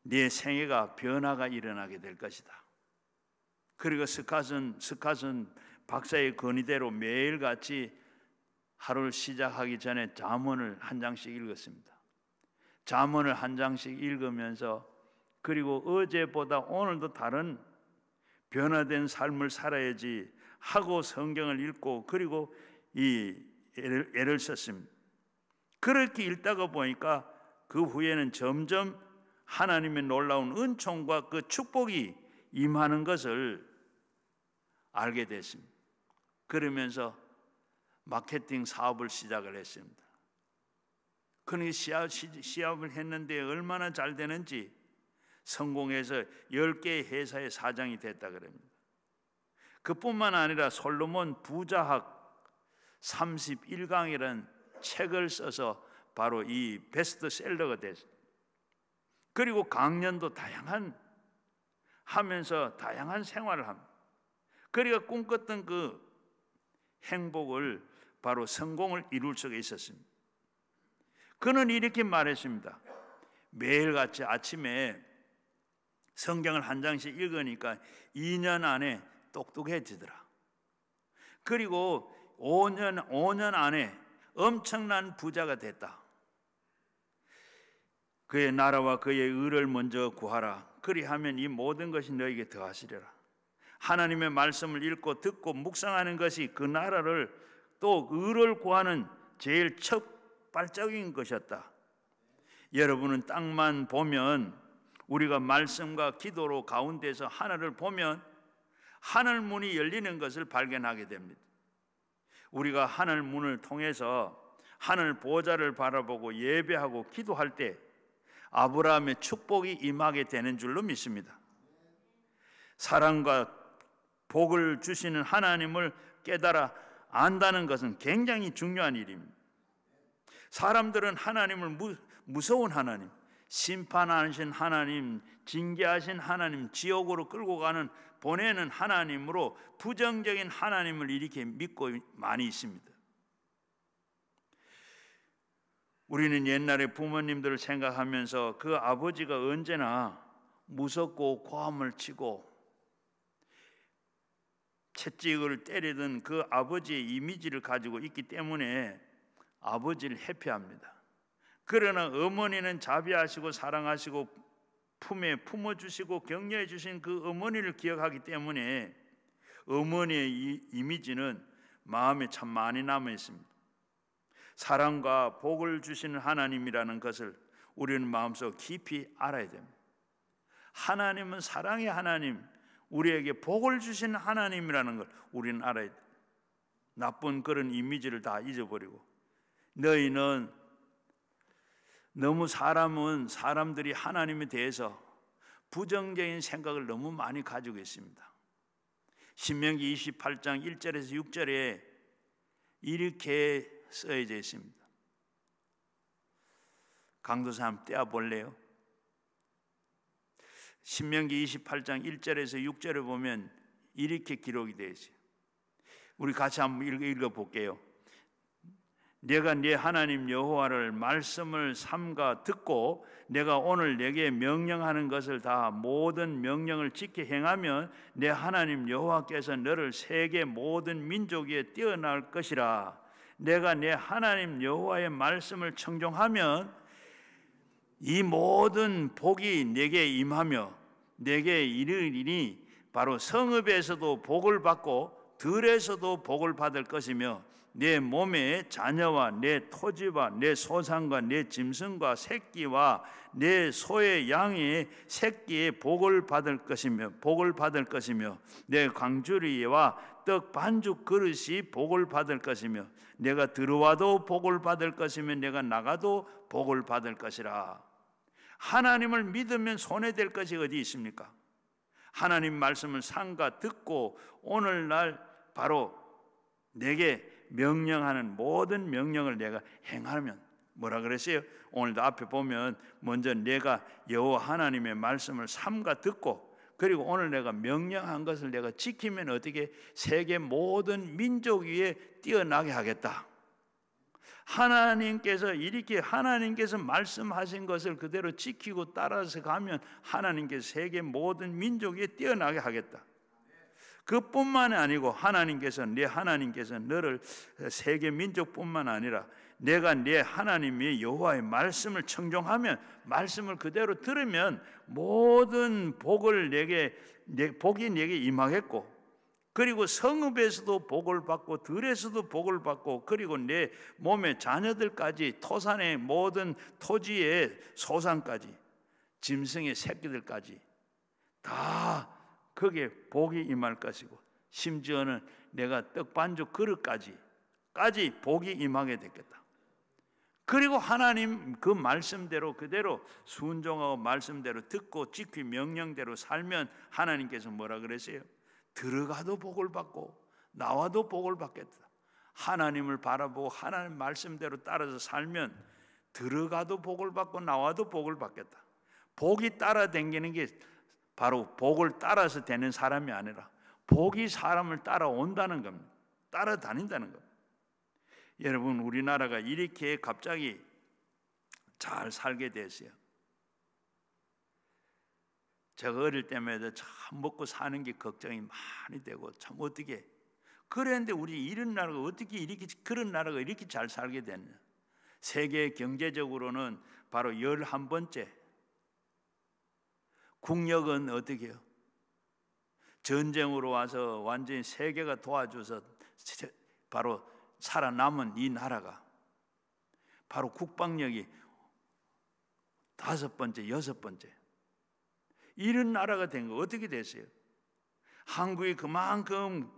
네 생애가 변화가 일어나게 될 것이다. 그리고 스캇은 박사의 건의대로 매일같이 하루를 시작하기 전에 잠언을 한 장씩 읽었습니다. 잠언을 한 장씩 읽으면서 그리고 어제보다 오늘도 다른 변화된 삶을 살아야지 하고 성경을 읽고 그리고 이 애를 썼습니다. 그렇게 읽다가 보니까 그 후에는 점점 하나님의 놀라운 은총과 그 축복이 임하는 것을 알게 됐습니다. 그러면서 마케팅 사업을 시작을 했습니다. 그러니 시합을 했는데 얼마나 잘 되는지 성공해서 10개의 회사의 사장이 됐다 그럽니다. 그뿐만 아니라 솔로몬 부자학 31강이라는 책을 써서 바로 이 베스트셀러가 됐습니다. 그리고 강연도 하면서 다양한 생활을 합니다. 그리고 꿈꿨던 그 행복을 바로 성공을 이룰 수가 있었습니다. 그는 이렇게 말했습니다. 매일같이 아침에 성경을 한 장씩 읽으니까 2년 안에 똑똑해지더라. 그리고 5년 안에 엄청난 부자가 됐다. 그의 나라와 그의 의를 먼저 구하라. 그리하면 이 모든 것이 너에게 더하시리라. 하나님의 말씀을 읽고 듣고 묵상하는 것이 그 나라를 또 의를 구하는 제일 첫 발자국인 것이었다. 여러분은 땅만 보면 우리가 말씀과 기도로 가운데서 하늘을 보면 하늘 문이 열리는 것을 발견하게 됩니다. 우리가 하늘 문을 통해서 하늘 보좌를 바라보고 예배하고 기도할 때 아브라함의 축복이 임하게 되는 줄로 믿습니다. 사랑과 복을 주시는 하나님을 깨달아 안다는 것은 굉장히 중요한 일입니다. 사람들은 하나님을 무서운 하나님, 심판하신 하나님, 징계하신 하나님, 지옥으로 끌고 가는 보내는 하나님으로 부정적인 하나님을 이렇게 믿고 많이 있습니다. 우리는 옛날에 부모님들을 생각하면서 그 아버지가 언제나 무섭고 고함을 치고 채찍을 때리던 그 아버지의 이미지를 가지고 있기 때문에 아버지를 회피합니다. 그러나 어머니는 자비하시고 사랑하시고 품에 품어주시고 격려해 주신 그 어머니를 기억하기 때문에 어머니의 이 이미지는 마음에 참 많이 남아 있습니다. 사랑과 복을 주시는 하나님이라는 것을 우리는 마음속 깊이 알아야 됩니다. 하나님은 사랑의 하나님, 우리에게 복을 주시는 하나님이라는 걸 우리는 알아야 돼요. 나쁜 그런 이미지를 다 잊어버리고 너희는 너무 사람들이 하나님에 대해서 부정적인 생각을 너무 많이 가지고 있습니다. 신명기 28장 1절에서 6절에 이렇게 써져 있습니다. 강도사 한번 떼어볼래요? 신명기 28장 1절에서 6절에 보면 이렇게 기록이 되어 있어요. 우리 같이 한번 읽어볼게요. 내가 네 하나님 여호와를 말씀을 삼가 듣고 내가 오늘 내게 명령하는 것을 다 모든 명령을 지켜 행하면 내 하나님 여호와께서 너를 세계 모든 민족 위에 띄어날 것이라. 내가 내 하나님 여호와의 말씀을 청종하면 이 모든 복이 내게 임하며 내게 이르리니 바로 성읍에서도 복을 받고 들에서도 복을 받을 것이며 내 몸에 자녀와 내 토지와 내 소산과 내 짐승과 새끼와 내 소의 양의 새끼의 복을 받을 것이며 내 광주리와 떡 반죽 그릇이 복을 받을 것이며 내가 들어와도 복을 받을 것이며 내가 나가도 복을 받을 것이라. 하나님을 믿으면 손해될 것이 어디 있습니까? 하나님 말씀을 삼가 듣고 오늘날 바로 내게 명령하는 모든 명령을 내가 행하면, 뭐라 그랬어요? 오늘도 앞에 보면 먼저 내가 여호와 하나님의 말씀을 삼가 듣고, 그리고 오늘 내가 명령한 것을 내가 지키면 어떻게 세계 모든 민족 위에 뛰어나게 하겠다. 하나님께서 말씀하신 것을 그대로 지키고 따라서 가면 하나님께서 세계 모든 민족 위에 뛰어나게 하겠다. 그뿐만 아니고 하나님께서 너를 세계 민족뿐만 아니라 내가 내 하나님의 여호와의 말씀을 청종하면, 말씀을 그대로 들으면 모든 복이 내게 임하겠고, 그리고 성읍에서도 복을 받고 들에서도 복을 받고, 그리고 내 몸의 자녀들까지, 토산의 모든 토지의 소산까지, 짐승의 새끼들까지 다 거기에 복이 임할 것이고, 심지어는 내가 떡반죽 그릇까지 복이 임하게 됐겠다. 그리고 하나님 그 말씀대로 그대로 순종하고 말씀대로 듣고 지키 명령대로 살면 하나님께서 뭐라 그랬어요? 들어가도 복을 받고 나와도 복을 받겠다. 하나님을 바라보고 하나님 말씀대로 따라서 살면 들어가도 복을 받고 나와도 복을 받겠다. 복이 따라다니는 게 바로 복을 따라서 되는 사람이 아니라 복이 사람을 따라온다는 겁니다. 따라다닌다는 겁니다. 여러분, 우리나라가 이렇게 갑자기 잘 살게 됐어요. 제가 어릴 때마다 참 먹고 사는 게 걱정이 많이 되고, 참 어떻게 그랬는데 우리 이런 나라가 어떻게 이렇게, 그런 나라가 이렇게 잘 살게 됐냐. 세계 경제적으로는 바로 11번째. 국력은 어떻게 해요? 전쟁으로 와서 완전히 세계가 도와줘서 바로 살아남은 이 나라가 바로 국방력이 5번째, 6번째. 이런 나라가 된 거 어떻게 됐어요? 한국이 그만큼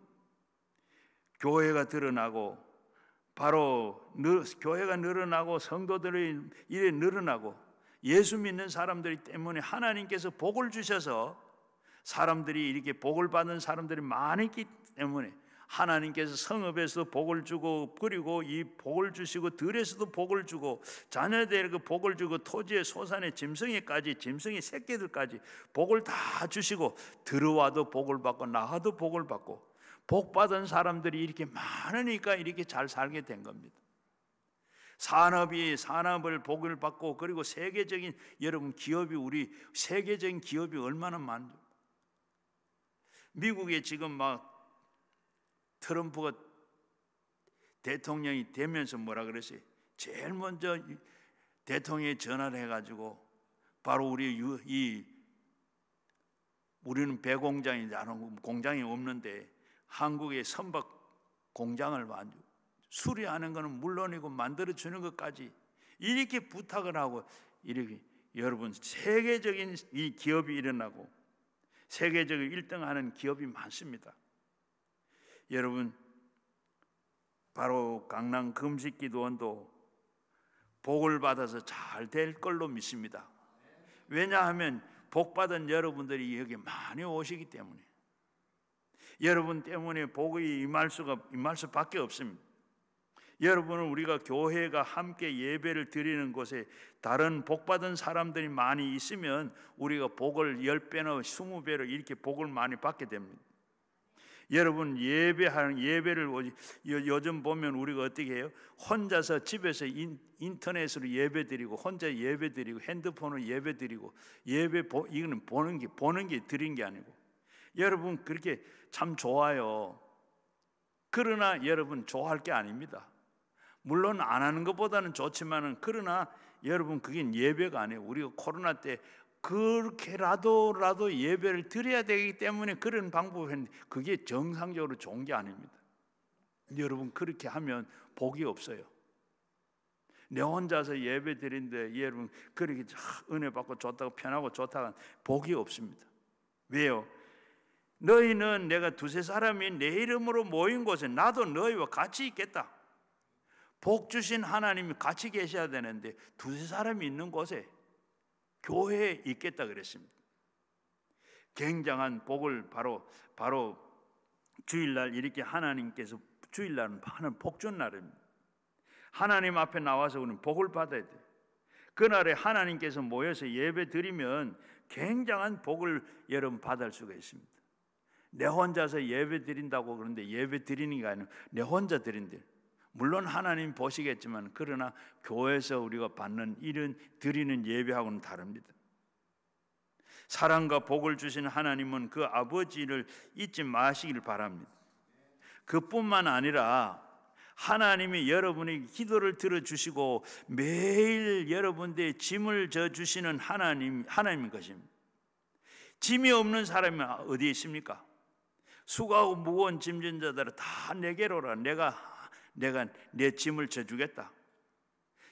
교회가 드러나고, 바로 교회가 늘어나고 성도들이 이래 늘어나고, 예수 믿는 사람들이 때문에 하나님께서 복을 주셔서 사람들이 이렇게 복을 받는 사람들이 많았기 때문에 하나님께서 성읍에서 복을 주고, 그리고 이 복을 주시고 들에서도 복을 주고, 자녀들에게 그 복을 주고, 토지의 소산의 짐승에까지, 짐승의 새끼들까지 복을 다 주시고, 들어와도 복을 받고 나가도 복을 받고, 복 받은 사람들이 이렇게 많으니까 이렇게 잘 살게 된 겁니다. 산업을 복을 받고, 그리고 세계적인 여러분 기업이, 우리 세계적인 기업이 얼마나 많죠. 미국에 지금 막 트럼프가 대통령이 되면서 뭐라 그랬어요? 제일 먼저 대통령이 전화를 해가지고, 바로 우리는 배공장이 공장이 없는데 한국의 선박 공장을 수리하는 것은 물론이고 만들어 주는 것까지 이렇게 부탁을 하고, 이렇게 여러분 세계적인 이 기업이 일어나고 세계적으로 1등하는 기업이 많습니다. 여러분, 바로 강남 금식기도원도 복을 받아서 잘 될 걸로 믿습니다. 왜냐하면 복받은 여러분들이 여기 많이 오시기 때문에, 여러분 때문에 복이 임할 수밖에 없습니다. 여러분은 우리가 교회가 함께 예배를 드리는 곳에 다른 복받은 사람들이 많이 있으면 우리가 복을 10배나 20배로 이렇게 복을 많이 받게 됩니다. 여러분, 예배를 요즘 보면 우리가 어떻게 해요? 혼자서 집에서 인터넷으로 예배드리고, 혼자 예배드리고, 핸드폰으로 예배드리고, 이거는 보는 게 드린 게 아니고, 여러분 그렇게 참 좋아요. 그러나 여러분 좋아할 게 아닙니다. 물론 안 하는 것보다는 좋지만은, 그러나 여러분 그게 예배가 아니에요. 우리가 코로나 때 그렇게라도 예배를 드려야 되기 때문에 그런 방법을 했는데, 그게 정상적으로 좋은 게 아닙니다. 여러분 그렇게 하면 복이 없어요. 내 혼자서 예배 드리는데 여러분 그렇게 은혜 받고 좋다고, 편하고 좋다고, 복이 없습니다. 왜요? 너희는 내가 두세 사람이 내 이름으로 모인 곳에 나도 너희와 같이 있겠다. 복 주신 하나님이 같이 계셔야 되는데 두세 사람이 있는 곳에 교회에 있겠다 그랬습니다. 굉장한 복을 바로 주일날 이렇게 하나님께서 주일날은 하는 복전 날입니다. 하나님 앞에 나와서 우리는 복을 받아야 돼요. 그날에 하나님께서 모여서 예배 드리면 굉장한 복을 여러분 받을 수가 있습니다. 내 혼자서 예배 드린다고 그러는데 예배 드리는 게 아니라 내 혼자 드린대. 물론 하나님 보시겠지만 그러나 교회에서 우리가 받는 이런 드리는 예배하고는 다릅니다. 사랑과 복을 주시는 하나님은 그 아버지를 잊지 마시길 바랍니다. 그뿐만 아니라 하나님이 여러분의 기도를 들어주시고 매일 여러분들의 짐을 져주시는 하나님인 것입니다. 짐이 없는 사람이 어디에 있습니까? 수고하고 무거운 짐진 자들아 다 내게로 오라. 내가 내 짐을 져주겠다.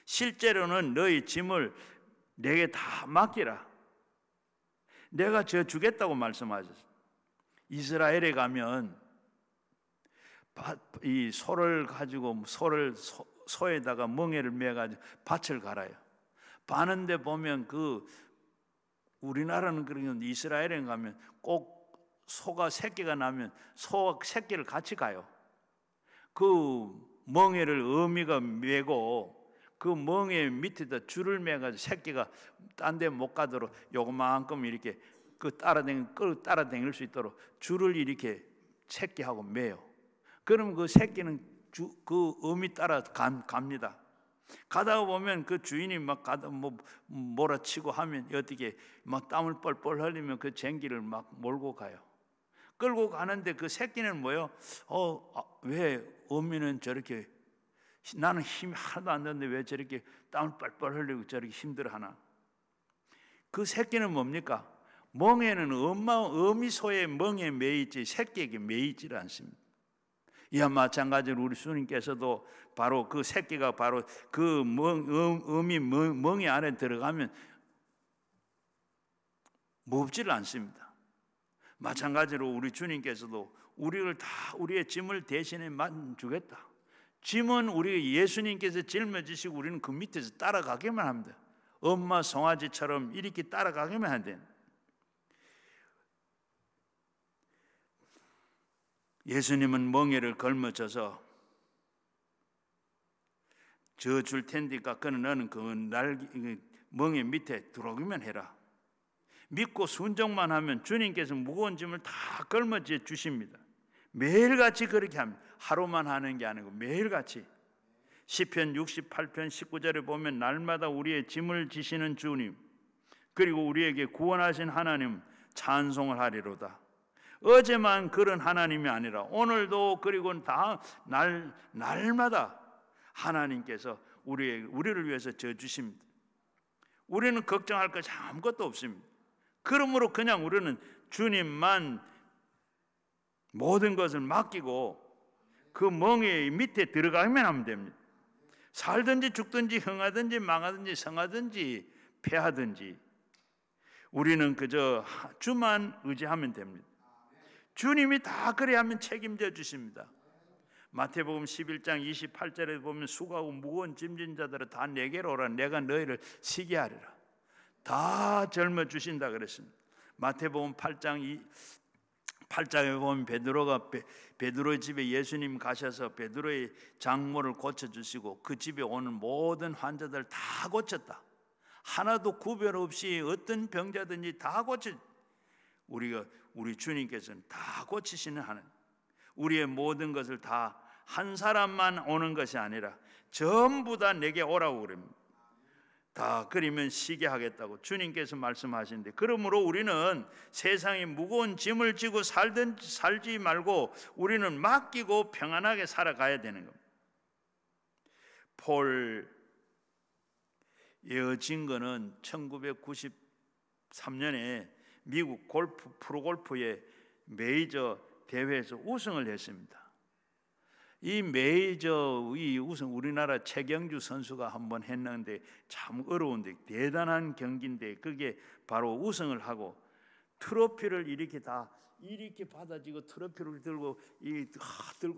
실제로는 너희 짐을 내게 다 맡기라. 내가 져주겠다고 말씀하셨어요. 이스라엘에 가면 이 소를 가지고 소에다가 멍에를 매가지고 밭을 갈아요. 바는데 보면 우리나라는 그러는데 이스라엘에 가면 꼭 소가 새끼가 나면 소와 새끼를 같이 가요. 그 멍에를 어미가 매고 그 멍에 밑에다 줄을 매가지고 새끼가 딴 데 못 가도록 요만큼 이렇게 따라다닐 수 있도록 줄을 이렇게 새끼하고 매요. 그럼 그 새끼는 그 어미 따라 갑니다. 가다가 보면 그 주인이 막 몰아치고 하면 어떻게 막 땀을 뻘뻘 흘리면 그 쟁기를 막 몰고 가요. 끌고 가는데 그 새끼는 뭐요? 왜 어미는 저렇게 나는 힘이 하나도 안 되는데 왜 저렇게 땀을 뻘뻘 흘리고 저렇게 힘들어하나? 그 새끼는 뭡니까? 멍에는 어미 소의 멍에 매이지 새끼에게 매이질 않습니다. 이와 마찬가지로 우리 주님께서도 바로 그 새끼가 바로 그 어미 멍에 안에 들어가면 무겁지를 않습니다. 마찬가지로 우리 주님께서도 우리의 짐을 대신에 맡주겠다. 짐은 우리 예수님께서 짊어지시고 우리는 그 밑에서 따라가기만 합니다. 엄마 송아지처럼 이렇게 따라가기만 하면 돼요. 예수님은 멍에를 걸머져서 저 줄 텐디까 그는 너는 그 멍에 밑에 들어오기만 해라. 믿고 순종만 하면 주님께서 무거운 짐을 다 걸머져 주십니다. 매일같이 그렇게 합니다. 하루만 하는 게 아니고 매일같이. 시편 68편 19절에 보면 날마다 우리의 짐을 지시는 주님 그리고 우리에게 구원하신 하나님 찬송을 하리로다. 어제만 그런 하나님이 아니라 오늘도 그리고 다 날마다 하나님께서 우리를 위해서 져주십니다. 우리는 걱정할 것이 아무것도 없습니다. 그러므로 그냥 우리는 주님만 모든 것을 맡기고 그 멍에 밑에 들어가면 하면 됩니다. 살든지 죽든지 흥하든지 망하든지 성하든지 패하든지 우리는 그저 주만 의지하면 됩니다. 주님이 다 그래 하면 책임져 주십니다. 마태복음 11장 28절에 보면 수고하고 무거운 짐진 자들은 다 내게로 오라. 내가 너희를 쉬게 하리라. 다 젊어 주신다 그랬습니다. 마태복음 8장에 보면 베드로의 집에 예수님 가셔서 베드로의 장모를 고쳐주시고 그 집에 오는 모든 환자들 다 고쳤다. 하나도 구별 없이 어떤 병자든지 다 고쳐. 우리 주님께서는 다 고치시는 하나님. 우리의 모든 것을 다 한 사람만 오는 것이 아니라 전부 다 내게 오라고 그럽니다. 다 그리면 쉬게 하겠다고 주님께서 말씀하시는데, 그러므로 우리는 세상에 무거운 짐을 지고 살지 말고 우리는 맡기고 평안하게 살아가야 되는 겁니다. 폴 에어징거는 1993년에 미국 프로골프의 메이저 대회에서 우승을 했습니다. 이 메이저 우승 우리나라 최경주 선수가 한번 했는데 참 어려운데 대단한 경기인데, 그게 바로 우승을 하고 트로피를 이렇게 받아지고 트로피를 들고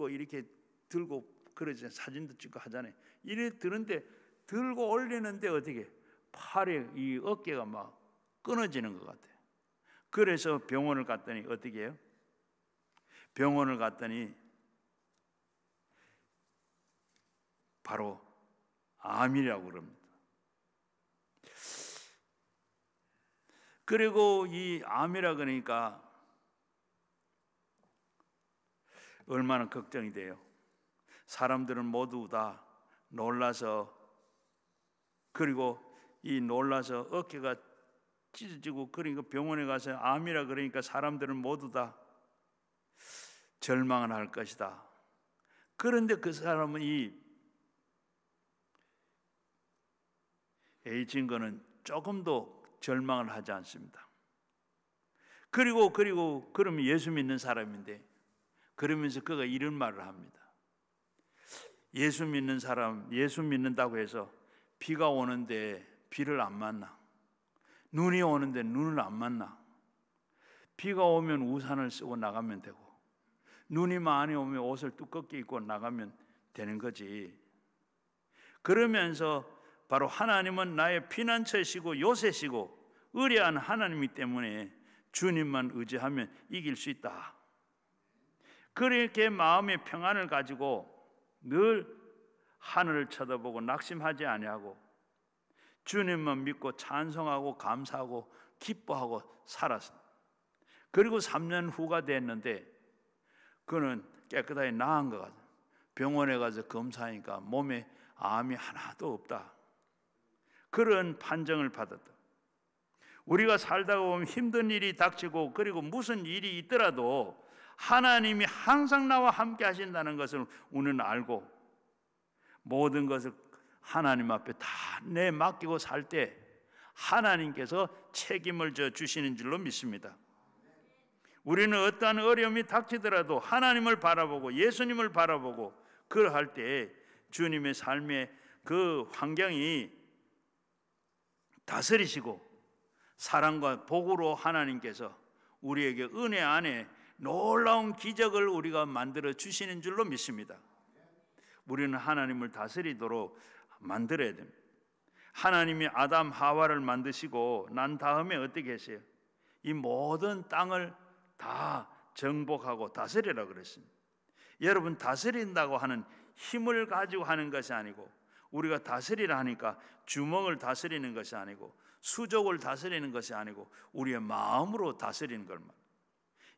이렇게 들고 그러죠. 사진도 찍고 하잖아요. 이래 드는데 들고 올리는데 어떻게 팔에 이 어깨가 막 끊어지는 것 같아요. 그래서 병원을 갔더니 어떻게 해요? 병원을 갔더니 바로 암이라고 그럽니다. 그리고 이 암이라 그러니까 얼마나 걱정이 돼요. 사람들은 모두 다 놀라서, 그리고 이 놀라서 어깨가 찢어지고, 그러니까 병원에 가서 암이라 그러니까 사람들은 모두 다 절망을 할 것이다. 그런데 그 사람은 이 에이징거는 조금도 절망을 하지 않습니다. 그리고 그러면 예수 믿는 사람인데, 그러면서 그가 이런 말을 합니다. 예수 믿는 사람, 예수 믿는다고 해서 비가 오는데 비를 안 맞나? 눈이 오는데 눈을 안 맞나? 비가 오면 우산을 쓰고 나가면 되고, 눈이 많이 오면 옷을 두껍게 입고 나가면 되는 거지. 그러면서 바로 하나님은 나의 피난처시고 요새시고 의뢰한 하나님이기 때문에 주님만 의지하면 이길 수 있다. 그렇게 마음의 평안을 가지고 늘 하늘을 쳐다보고 낙심하지 아니하고 주님만 믿고 찬송하고 감사하고 기뻐하고 살았습니다. 그리고 3년 후가 됐는데 그는 깨끗하게 나은 것 같아요. 병원에 가서 검사하니까 몸에 암이 하나도 없다. 그런 판정을 받았다. 우리가 살다가 보면 힘든 일이 닥치고 그리고 무슨 일이 있더라도 하나님이 항상 나와 함께 하신다는 것을 우리는 알고 모든 것을 하나님 앞에 다 내맡기고 살 때 하나님께서 책임을 져 주시는 줄로 믿습니다. 우리는 어떠한 어려움이 닥치더라도 하나님을 바라보고 예수님을 바라보고 그러할 때 주님의 삶의 그 환경이 다스리시고 사랑과 복으로 하나님께서 우리에게 은혜 안에 놀라운 기적을 우리가 만들어 주시는 줄로 믿습니다. 우리는 하나님을 다스리도록 만들어야 됩니다. 하나님이 아담 하와를 만드시고 난 다음에 어떻게 했어요? 이 모든 땅을 다 정복하고 다스리라고 그랬습니다. 여러분, 다스린다고 하는 힘을 가지고 하는 것이 아니고, 우리가 다스리라 하니까 주먹을 다스리는 것이 아니고 수족을 다스리는 것이 아니고 우리의 마음으로 다스리는 걸 말합니다.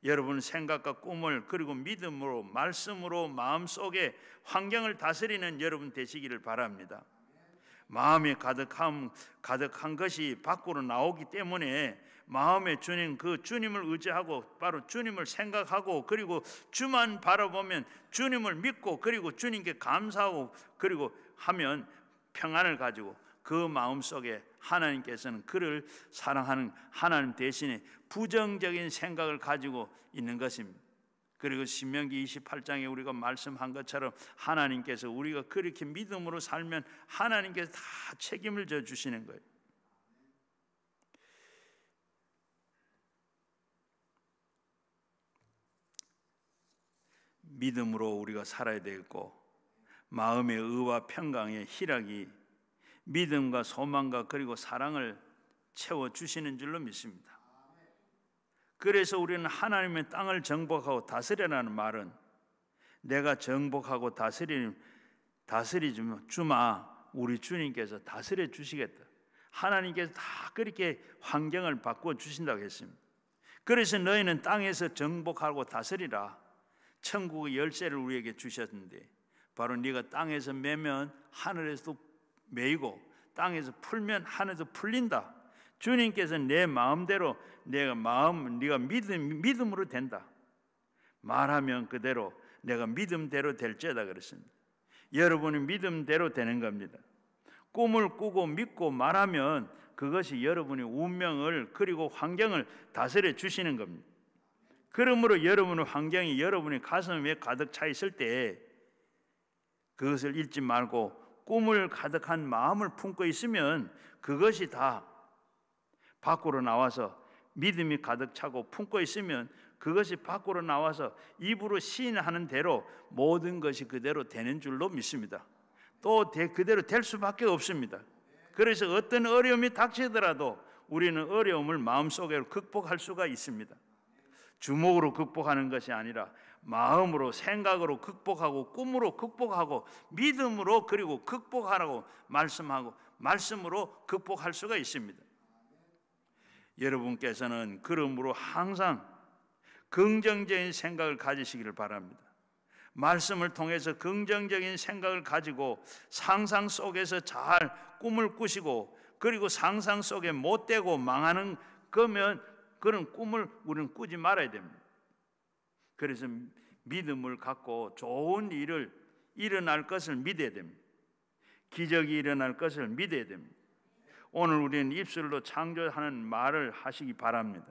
여러분 생각과 꿈을 그리고 믿음으로 말씀으로 마음속에 환경을 다스리는 여러분 되시기를 바랍니다. 마음에 가득한 것이 밖으로 나오기 때문에 마음에 주님, 그 주님을 의지하고 바로 주님을 생각하고 그리고 주만 바라보면 주님을 믿고 그리고 주님께 감사하고 그리고 하면 평안을 가지고 그 마음속에 하나님께서는 그를 사랑하는 하나님 대신에 부정적인 생각을 가지고 있는 것입니다. 그리고 신명기 28장에 우리가 말씀한 것처럼 하나님께서 우리가 그렇게 믿음으로 살면 하나님께서 다 책임을 져 주시는 거예요. 믿음으로 우리가 살아야 되겠고 마음의 의와 평강의 희락이 믿음과 소망과 그리고 사랑을 채워주시는 줄로 믿습니다. 그래서 우리는 하나님의 땅을 정복하고 다스리라는 말은 내가 정복하고 다스리주면 주마 우리 주님께서 다스려 주시겠다. 하나님께서 다 그렇게 환경을 바꾸어 주신다고 했습니다. 그래서 너희는 땅에서 정복하고 다스리라. 천국의 열쇠를 우리에게 주셨는데 바로 네가 땅에서 매면 하늘에서도 매이고 땅에서 풀면 하늘에서 풀린다. 주님께서 내 마음대로 네가 믿음으로 된다. 말하면 그대로 내가 믿음대로 될지어다 그랬습니다. 여러분이 믿음대로 되는 겁니다. 꿈을 꾸고 믿고 말하면 그것이 여러분의 운명을 그리고 환경을 다스려 주시는 겁니다. 그러므로 여러분의 환경이 여러분의 가슴에 가득 차 있을 때 그것을 잊지 말고 꿈을 가득한 마음을 품고 있으면 그것이 다 밖으로 나와서 믿음이 가득 차고 품고 있으면 그것이 밖으로 나와서 입으로 시인하는 대로 모든 것이 그대로 되는 줄로 믿습니다. 또 그대로 될 수밖에 없습니다. 그래서 어떤 어려움이 닥치더라도 우리는 어려움을 마음속에 극복할 수가 있습니다. 주먹으로 극복하는 것이 아니라 마음으로, 생각으로 극복하고, 꿈으로 극복하고, 믿음으로, 그리고 극복하라고 말씀하고, 말씀으로 극복할 수가 있습니다. 여러분께서는 그러므로 항상 긍정적인 생각을 가지시기를 바랍니다. 말씀을 통해서 긍정적인 생각을 가지고 상상 속에서 잘 꿈을 꾸시고, 그리고 상상 속에 못되고 망하는 거면 그런 꿈을 우리는 꾸지 말아야 됩니다. 그래서 믿음을 갖고 좋은 일을 일어날 것을 믿어야 됩니다. 기적이 일어날 것을 믿어야 됩니다. 오늘 우리는 입술로 창조하는 말을 하시기 바랍니다.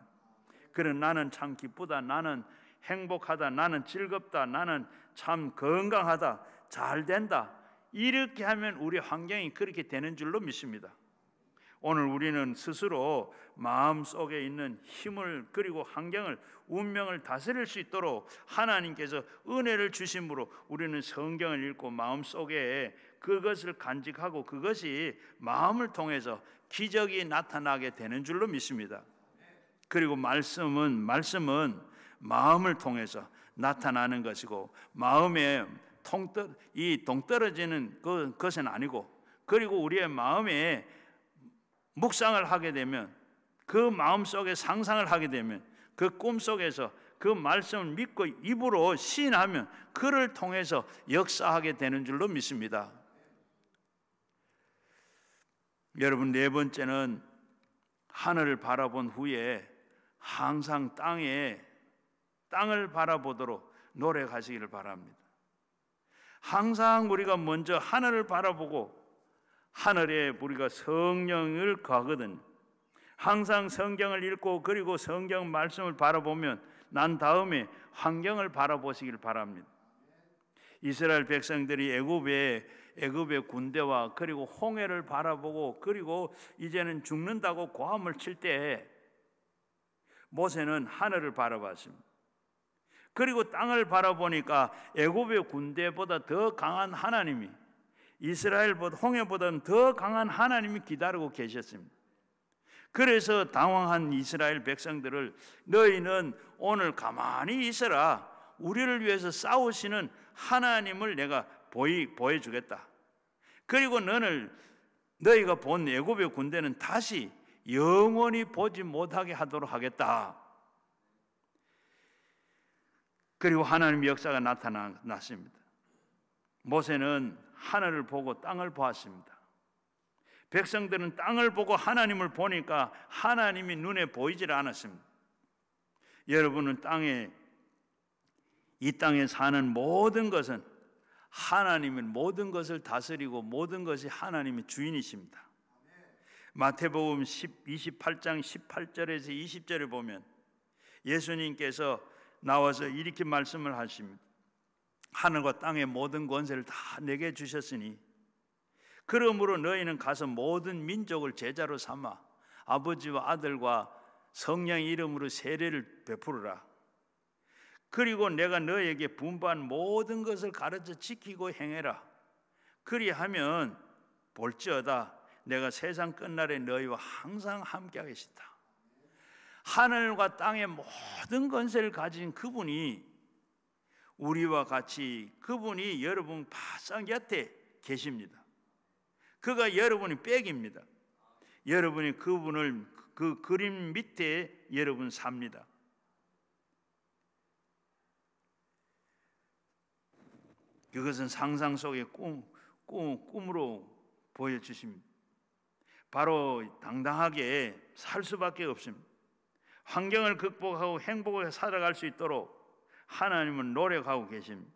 그런 나는 참 기쁘다, 나는 행복하다, 나는 즐겁다, 나는 참 건강하다, 잘 된다, 이렇게 하면 우리 환경이 그렇게 되는 줄로 믿습니다. 오늘 우리는 스스로 마음속에 있는 힘을, 그리고 환경을, 운명을 다스릴 수 있도록 하나님께서 은혜를 주심으로 우리는 성경을 읽고 마음속에 그것을 간직하고 그것이 마음을 통해서 기적이 나타나게 되는 줄로 믿습니다. 그리고 말씀은 마음을 통해서 나타나는 것이고, 마음에 동떨어지는 것은 아니고, 그리고 우리의 마음에 묵상을 하게 되면, 그 마음속에 상상을 하게 되면, 그 꿈속에서 그 말씀을 믿고 입으로 시인하면 그를 통해서 역사하게 되는 줄로 믿습니다. 여러분, 네 번째는 하늘을 바라본 후에 항상 땅을 바라보도록 노력하시기를 바랍니다. 항상 우리가 먼저 하늘을 바라보고 하늘에 우리가 성령을 거하거든요. 항상 성경을 읽고 그리고 성경 말씀을 바라보면 난 다음에 환경을 바라보시길 바랍니다. 이스라엘 백성들이 애굽의 군대와 그리고 홍해를 바라보고, 그리고 이제는 죽는다고 고함을 칠 때 모세는 하늘을 바라봤습니다. 그리고 땅을 바라보니까 애굽의 군대보다 더 강한 하나님이, 이스라엘보다, 홍해보다는 더 강한 하나님이 기다리고 계셨습니다. 그래서 당황한 이스라엘 백성들을, 너희는 오늘 가만히 있어라, 우리를 위해서 싸우시는 하나님을 내가 보여주겠다. 그리고 너희가 본 애굽의 군대는 다시 영원히 보지 못하게 하도록 하겠다. 그리고 하나님의 역사가 나타났습니다. 모세는 하늘을 보고 땅을 보았습니다. 백성들은 땅을 보고 하나님을 보니까 하나님이 눈에 보이질 않았습니다. 여러분은 이 땅에 사는 모든 것은 하나님이 모든 것을 다스리고 모든 것이 하나님의 주인이십니다. 마태복음 28장 18절에서 20절에 보면 예수님께서 나와서 이렇게 말씀을 하십니다. 하늘과 땅의 모든 권세를 다 내게 주셨으니 그러므로 너희는 가서 모든 민족을 제자로 삼아 아버지와 아들과 성령의 이름으로 세례를 베푸르라. 그리고 내가 너에게 분부한 모든 것을 가르쳐 지키고 행해라. 그리하면 볼지어다 내가 세상 끝날에 너희와 항상 함께 하겠다. 하늘과 땅의 모든 권세를 가진 그분이 우리와 같이, 그분이 여러분 바싹 곁에 계십니다. 그가 여러분의 백입니다. 여러분이 그분을 그 그림 밑에 여러분 삽니다. 그것은 상상 속의 꿈으로 보여주십니다. 바로 당당하게 살 수밖에 없습니다. 환경을 극복하고 행복하게 살아갈 수 있도록 하나님은 노력하고 계십니다.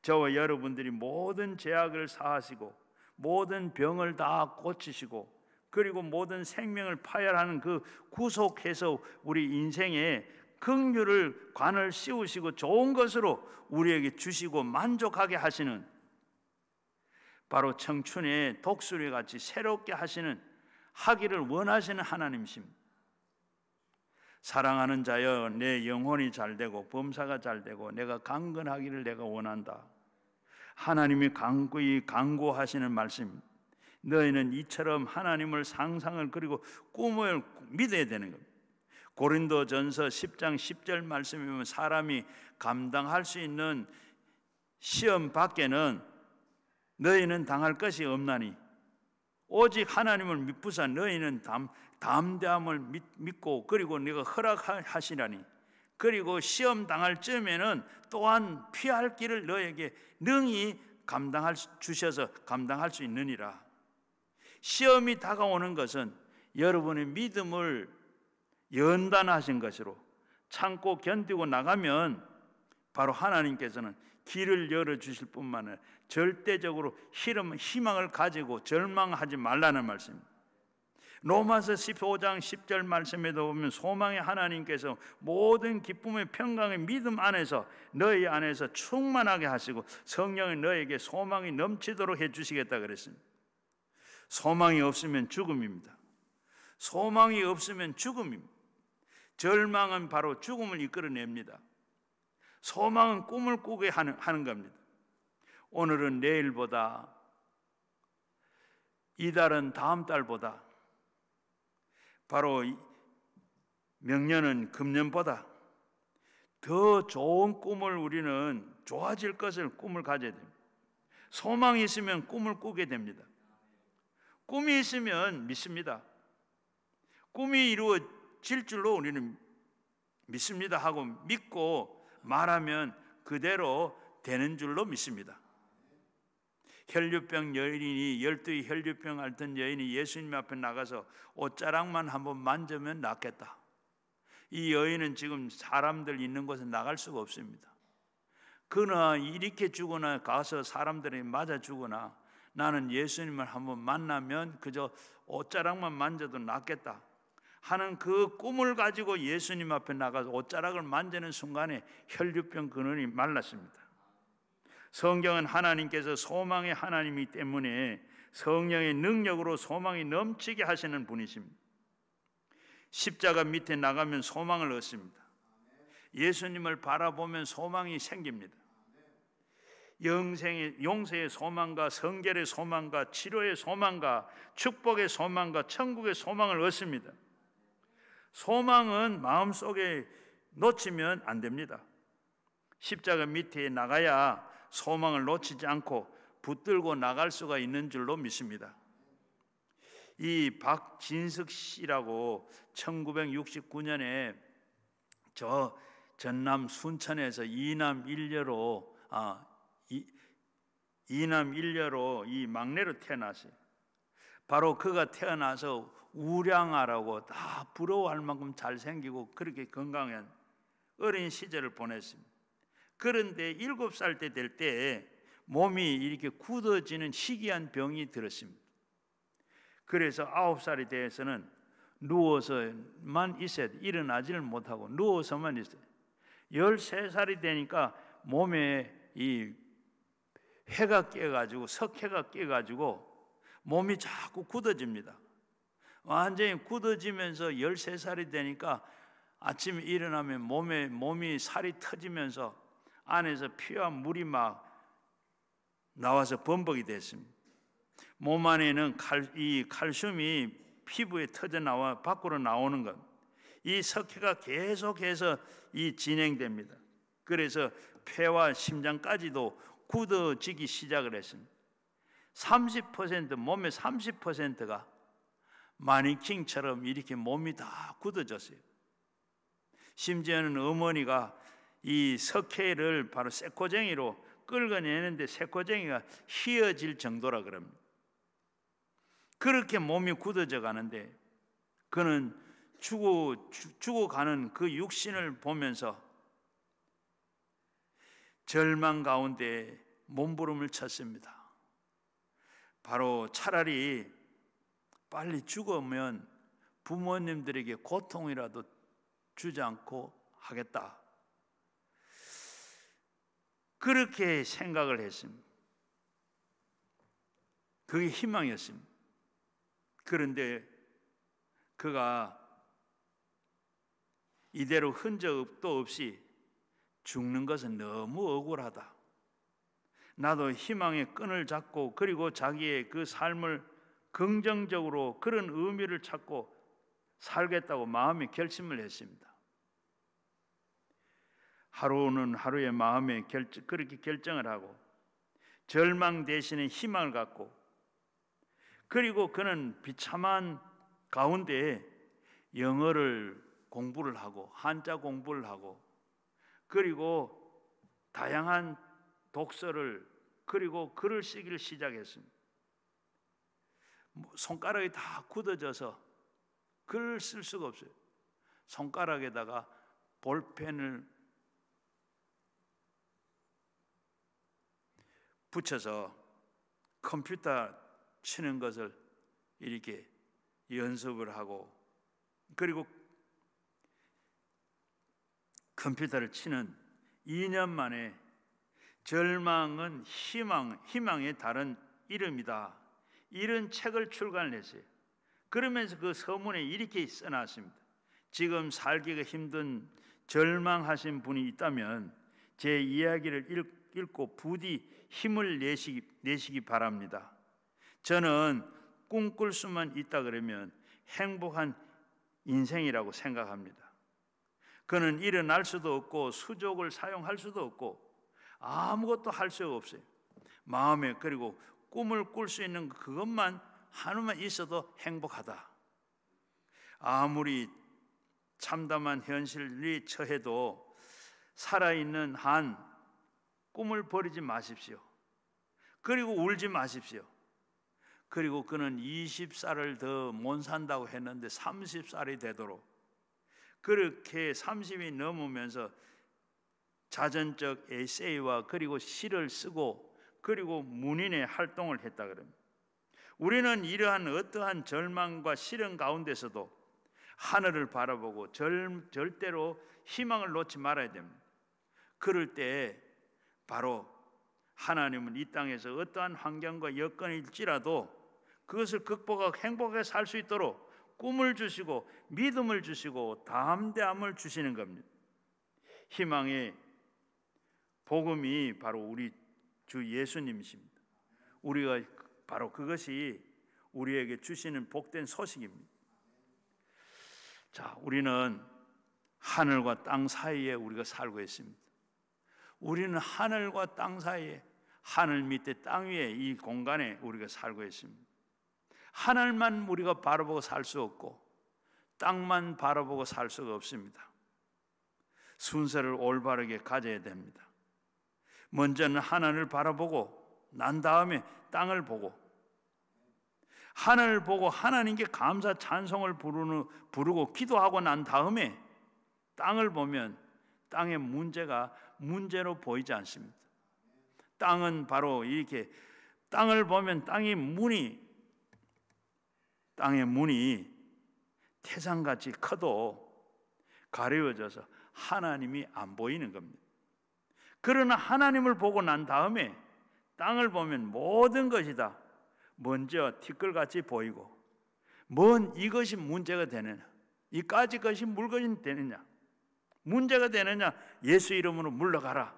저와 여러분들이 모든 죄악을 사하시고 모든 병을 다 고치시고 그리고 모든 생명을 파멸하는 그 구속해서 우리 인생에 긍휼을 관을 씌우시고 좋은 것으로 우리에게 주시고 만족하게 하시는, 바로 청춘의 독수리 같이 새롭게 하기를 원하시는 하나님이십니다. 사랑하는 자여, 내 영혼이 잘되고 범사가 잘되고 내가 강건하기를 내가 원한다. 하나님이 강구하시는 말씀, 너희는 이처럼 하나님을 상상을 그리고 꿈을 믿어야 되는 겁니다. 고린도전서 10장 10절 말씀에 보면 사람이 감당할 수 있는 시험 밖에는 너희는 당할 것이 없나니 오직 하나님을 믿부사 너희는 담대함을 믿고 그리고 네가 허락하시라니 그리고 시험 당할 쯤에는 또한 피할 길을 너에게 능히 주셔서 감당할 수 있느니라. 시험이 다가오는 것은 여러분의 믿음을 연단하신 것으로 참고 견디고 나가면 바로 하나님께서는 길을 열어주실 뿐만 아니라 절대적으로 희망을 가지고 절망하지 말라는 말씀입니다. 로마서 15장 10절 말씀에도 보면 소망의 하나님께서 모든 기쁨의 평강의 믿음 안에서 너희 안에서 충만하게 하시고 성령이 너에게 소망이 넘치도록 해주시겠다 그랬습니다. 소망이 없으면 죽음입니다. 소망이 없으면 죽음입니다. 절망은 바로 죽음을 이끌어냅니다. 소망은 꿈을 꾸게 하는 겁니다. 오늘은 내일보다, 이달은 다음 달보다, 바로 명년은 금년보다 더 좋은 꿈을 우리는 좋아질 것을 꿈을 가져야 됩니다. 소망이 있으면 꿈을 꾸게 됩니다. 꿈이 있으면 믿습니다. 꿈이 이루어질 줄로 우리는 믿습니다 하고 믿고 말하면 그대로 되는 줄로 믿습니다. 혈류병 여인이 12의 혈류병 앓던 여인이 예수님 앞에 나가서 옷자락만 한번 만지면 낫겠다. 이 여인은 지금 사람들 있는 곳에 나갈 수가 없습니다. 그러나 이렇게 죽거나 가서 사람들이 맞아 죽거나 나는 예수님을 한번 만나면 그저 옷자락만 만져도 낫겠다 하는 그 꿈을 가지고 예수님 앞에 나가서 옷자락을 만지는 순간에 혈류병 근원이 말랐습니다. 성경은 하나님께서 소망의 하나님이기 때문에 성령의 능력으로 소망이 넘치게 하시는 분이십니다. 십자가 밑에 나가면 소망을 얻습니다. 예수님을 바라보면 소망이 생깁니다. 용서의 소망과 성결의 소망과 치료의 소망과 축복의 소망과 천국의 소망을 얻습니다. 소망은 마음속에 놓치면 안 됩니다. 십자가 밑에 나가야 소망을 놓치지 않고 붙들고 나갈 수가 있는 줄로 믿습니다. 이 박진석 씨라고 1969년에 저 전남 순천에서 이남 일녀로 이 막내로 태어났어요. 바로 그가 태어나서 우량아라고 다 부러워할 만큼 잘생기고 그렇게 건강한 어린 시절을 보냈습니다. 그런데 7살 때 될 때 몸이 이렇게 굳어지는 희귀한 병이 들었습니다. 그래서 9살이 되어서는 누워서만 있어야 돼. 일어나지를 못하고 누워서만 있어요. 13살이 되니까 몸에 이 해가 깨가지고 석회가 깨가지고 몸이 자꾸 굳어집니다. 완전히 굳어지면서 13살이 되니까 아침에 일어나면 몸이 살이 터지면서 안에서 피와 물이 막 나와서 범벅이 됐습니다. 몸 안에는 이 칼슘이 피부에 터져 나와 밖으로 나오는 것. 이 석회가 계속해서 진행됩니다. 그래서 폐와 심장까지도 굳어지기 시작을 했습니다. 30% 몸의 30%가 마니킹처럼 이렇게 몸이 다 굳어졌어요. 심지어는 어머니가 이 석회를 바로 쇠코쟁이로 끌어내는데 쇠코쟁이가 휘어질 정도라 그럽니다. 그렇게 몸이 굳어져 가는데 그는 죽어가는 그 육신을 보면서 절망 가운데 몸부림을 쳤습니다. 바로 차라리 빨리 죽으면 부모님들에게 고통이라도 주지 않고 하겠다. 그렇게 생각을 했습니다. 그게 희망이었습니다. 그런데 그가 이대로 흔적도 없이 죽는 것은 너무 억울하다. 나도 희망의 끈을 잡고 그리고 자기의 그 삶을 긍정적으로 그런 의미를 찾고 살겠다고 마음에 결심을 했습니다. 하루는 하루의 마음에 그렇게 결정을 하고 절망 대신에 희망을 갖고, 그리고 그는 비참한 가운데 영어를 공부를 하고 한자 공부를 하고, 그리고 다양한 독서를 그리고 글을 쓰기를 시작했습니다. 손가락이 다 굳어져서 글을 쓸 수가 없어요. 손가락에다가 볼펜을 붙여서 컴퓨터 치는 것을 이렇게 연습을 하고, 그리고 컴퓨터를 치는 2년 만에 절망은 희망의 다른 이름이다, 이런 책을 출간을 했어요. 그러면서 그 서문에 이렇게 써놨습니다. 지금 살기가 힘든 절망하신 분이 있다면 제 이야기를 읽고 부디 힘을 내시기 바랍니다. 저는 꿈꿀 수만 있다 그러면 행복한 인생이라고 생각합니다. 그는 일어날 수도 없고 수족을 사용할 수도 없고 아무것도 할 수가 없어요. 마음에 그리고 꿈을 꿀 수 있는 그것만 하나만 있어도 행복하다. 아무리 참담한 현실이 처해도 살아있는 한 꿈을 버리지 마십시오. 그리고 울지 마십시오. 그리고 그는 20살을 더 못 산다고 했는데 30살이 되도록 그렇게 30이 넘으면서 자전적 에세이와 그리고 시를 쓰고 그리고 문인의 활동을 했다 그럽니다. 우리는 이러한 어떠한 절망과 시련 가운데서도 하늘을 바라보고 절대로 희망을 놓지 말아야 됩니다. 그럴 때 바로 하나님은 이 땅에서 어떠한 환경과 여건일지라도 그것을 극복하고 행복하게 살 수 있도록 꿈을 주시고 믿음을 주시고 담대함을 주시는 겁니다. 희망의 복음이 바로 우리 주 예수님이십니다. 우리가 바로 그것이 우리에게 주시는 복된 소식입니다. 자, 우리는 하늘과 땅 사이에 우리가 살고 있습니다. 우리는 하늘과 땅 사이에, 하늘 밑에 땅 위에 이 공간에 우리가 살고 있습니다. 하늘만 우리가 바라보고 살 수 없고 땅만 바라보고 살 수가 없습니다. 순서를 올바르게 가져야 됩니다. 먼저는 하늘을 바라보고 난 다음에 땅을 보고, 하늘을 보고 하나님께 감사 찬송을 부르고 기도하고 난 다음에 땅을 보면 땅의 문제가 문제로 보이지 않습니다. 땅은 바로 이렇게 땅을 보면 땅의 문이 태산같이 커도 가려워져서 하나님이 안 보이는 겁니다. 그러나 하나님을 보고 난 다음에 땅을 보면 모든 것이 다 먼저 티끌같이 보이고, 뭔 이것이 문제가 되느냐, 이까지 것이 물건이 되느냐, 문제가 되느냐, 예수 이름으로 물러가라.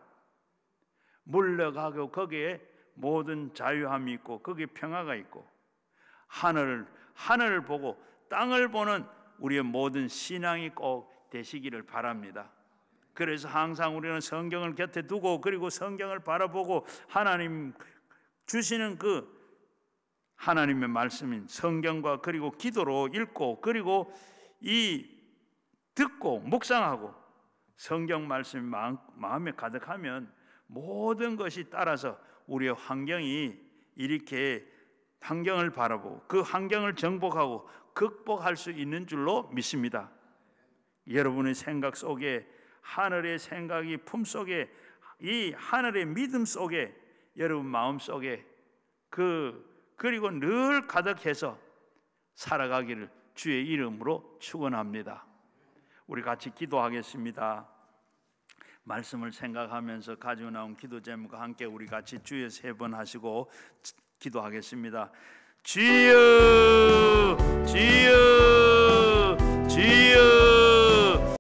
물러가고 거기에 모든 자유함이 있고 거기에 평화가 있고, 하늘을 보고 땅을 보는 우리의 모든 신앙이 꼭 되시기를 바랍니다. 그래서 항상 우리는 성경을 곁에 두고 그리고 성경을 바라보고 하나님 주시는 그 하나님의 말씀인 성경과 그리고 기도로 읽고 그리고 듣고 묵상하고 성경 말씀이 마음에 가득하면 모든 것이 따라서 우리의 환경이 이렇게 환경을 바라보고 그 환경을 정복하고 극복할 수 있는 줄로 믿습니다. 여러분의 생각 속에, 하늘의 생각이 품속에, 이 하늘의 믿음 속에, 여러분 마음 속에 그리고 늘 가득해서 살아가기를 주의 이름으로 축원합니다. 우리 같이 기도하겠습니다. 말씀을 생각하면서 가지고 나온 기도 제목과 함께 우리 같이 주여 3번 하시고 기도하겠습니다. 주여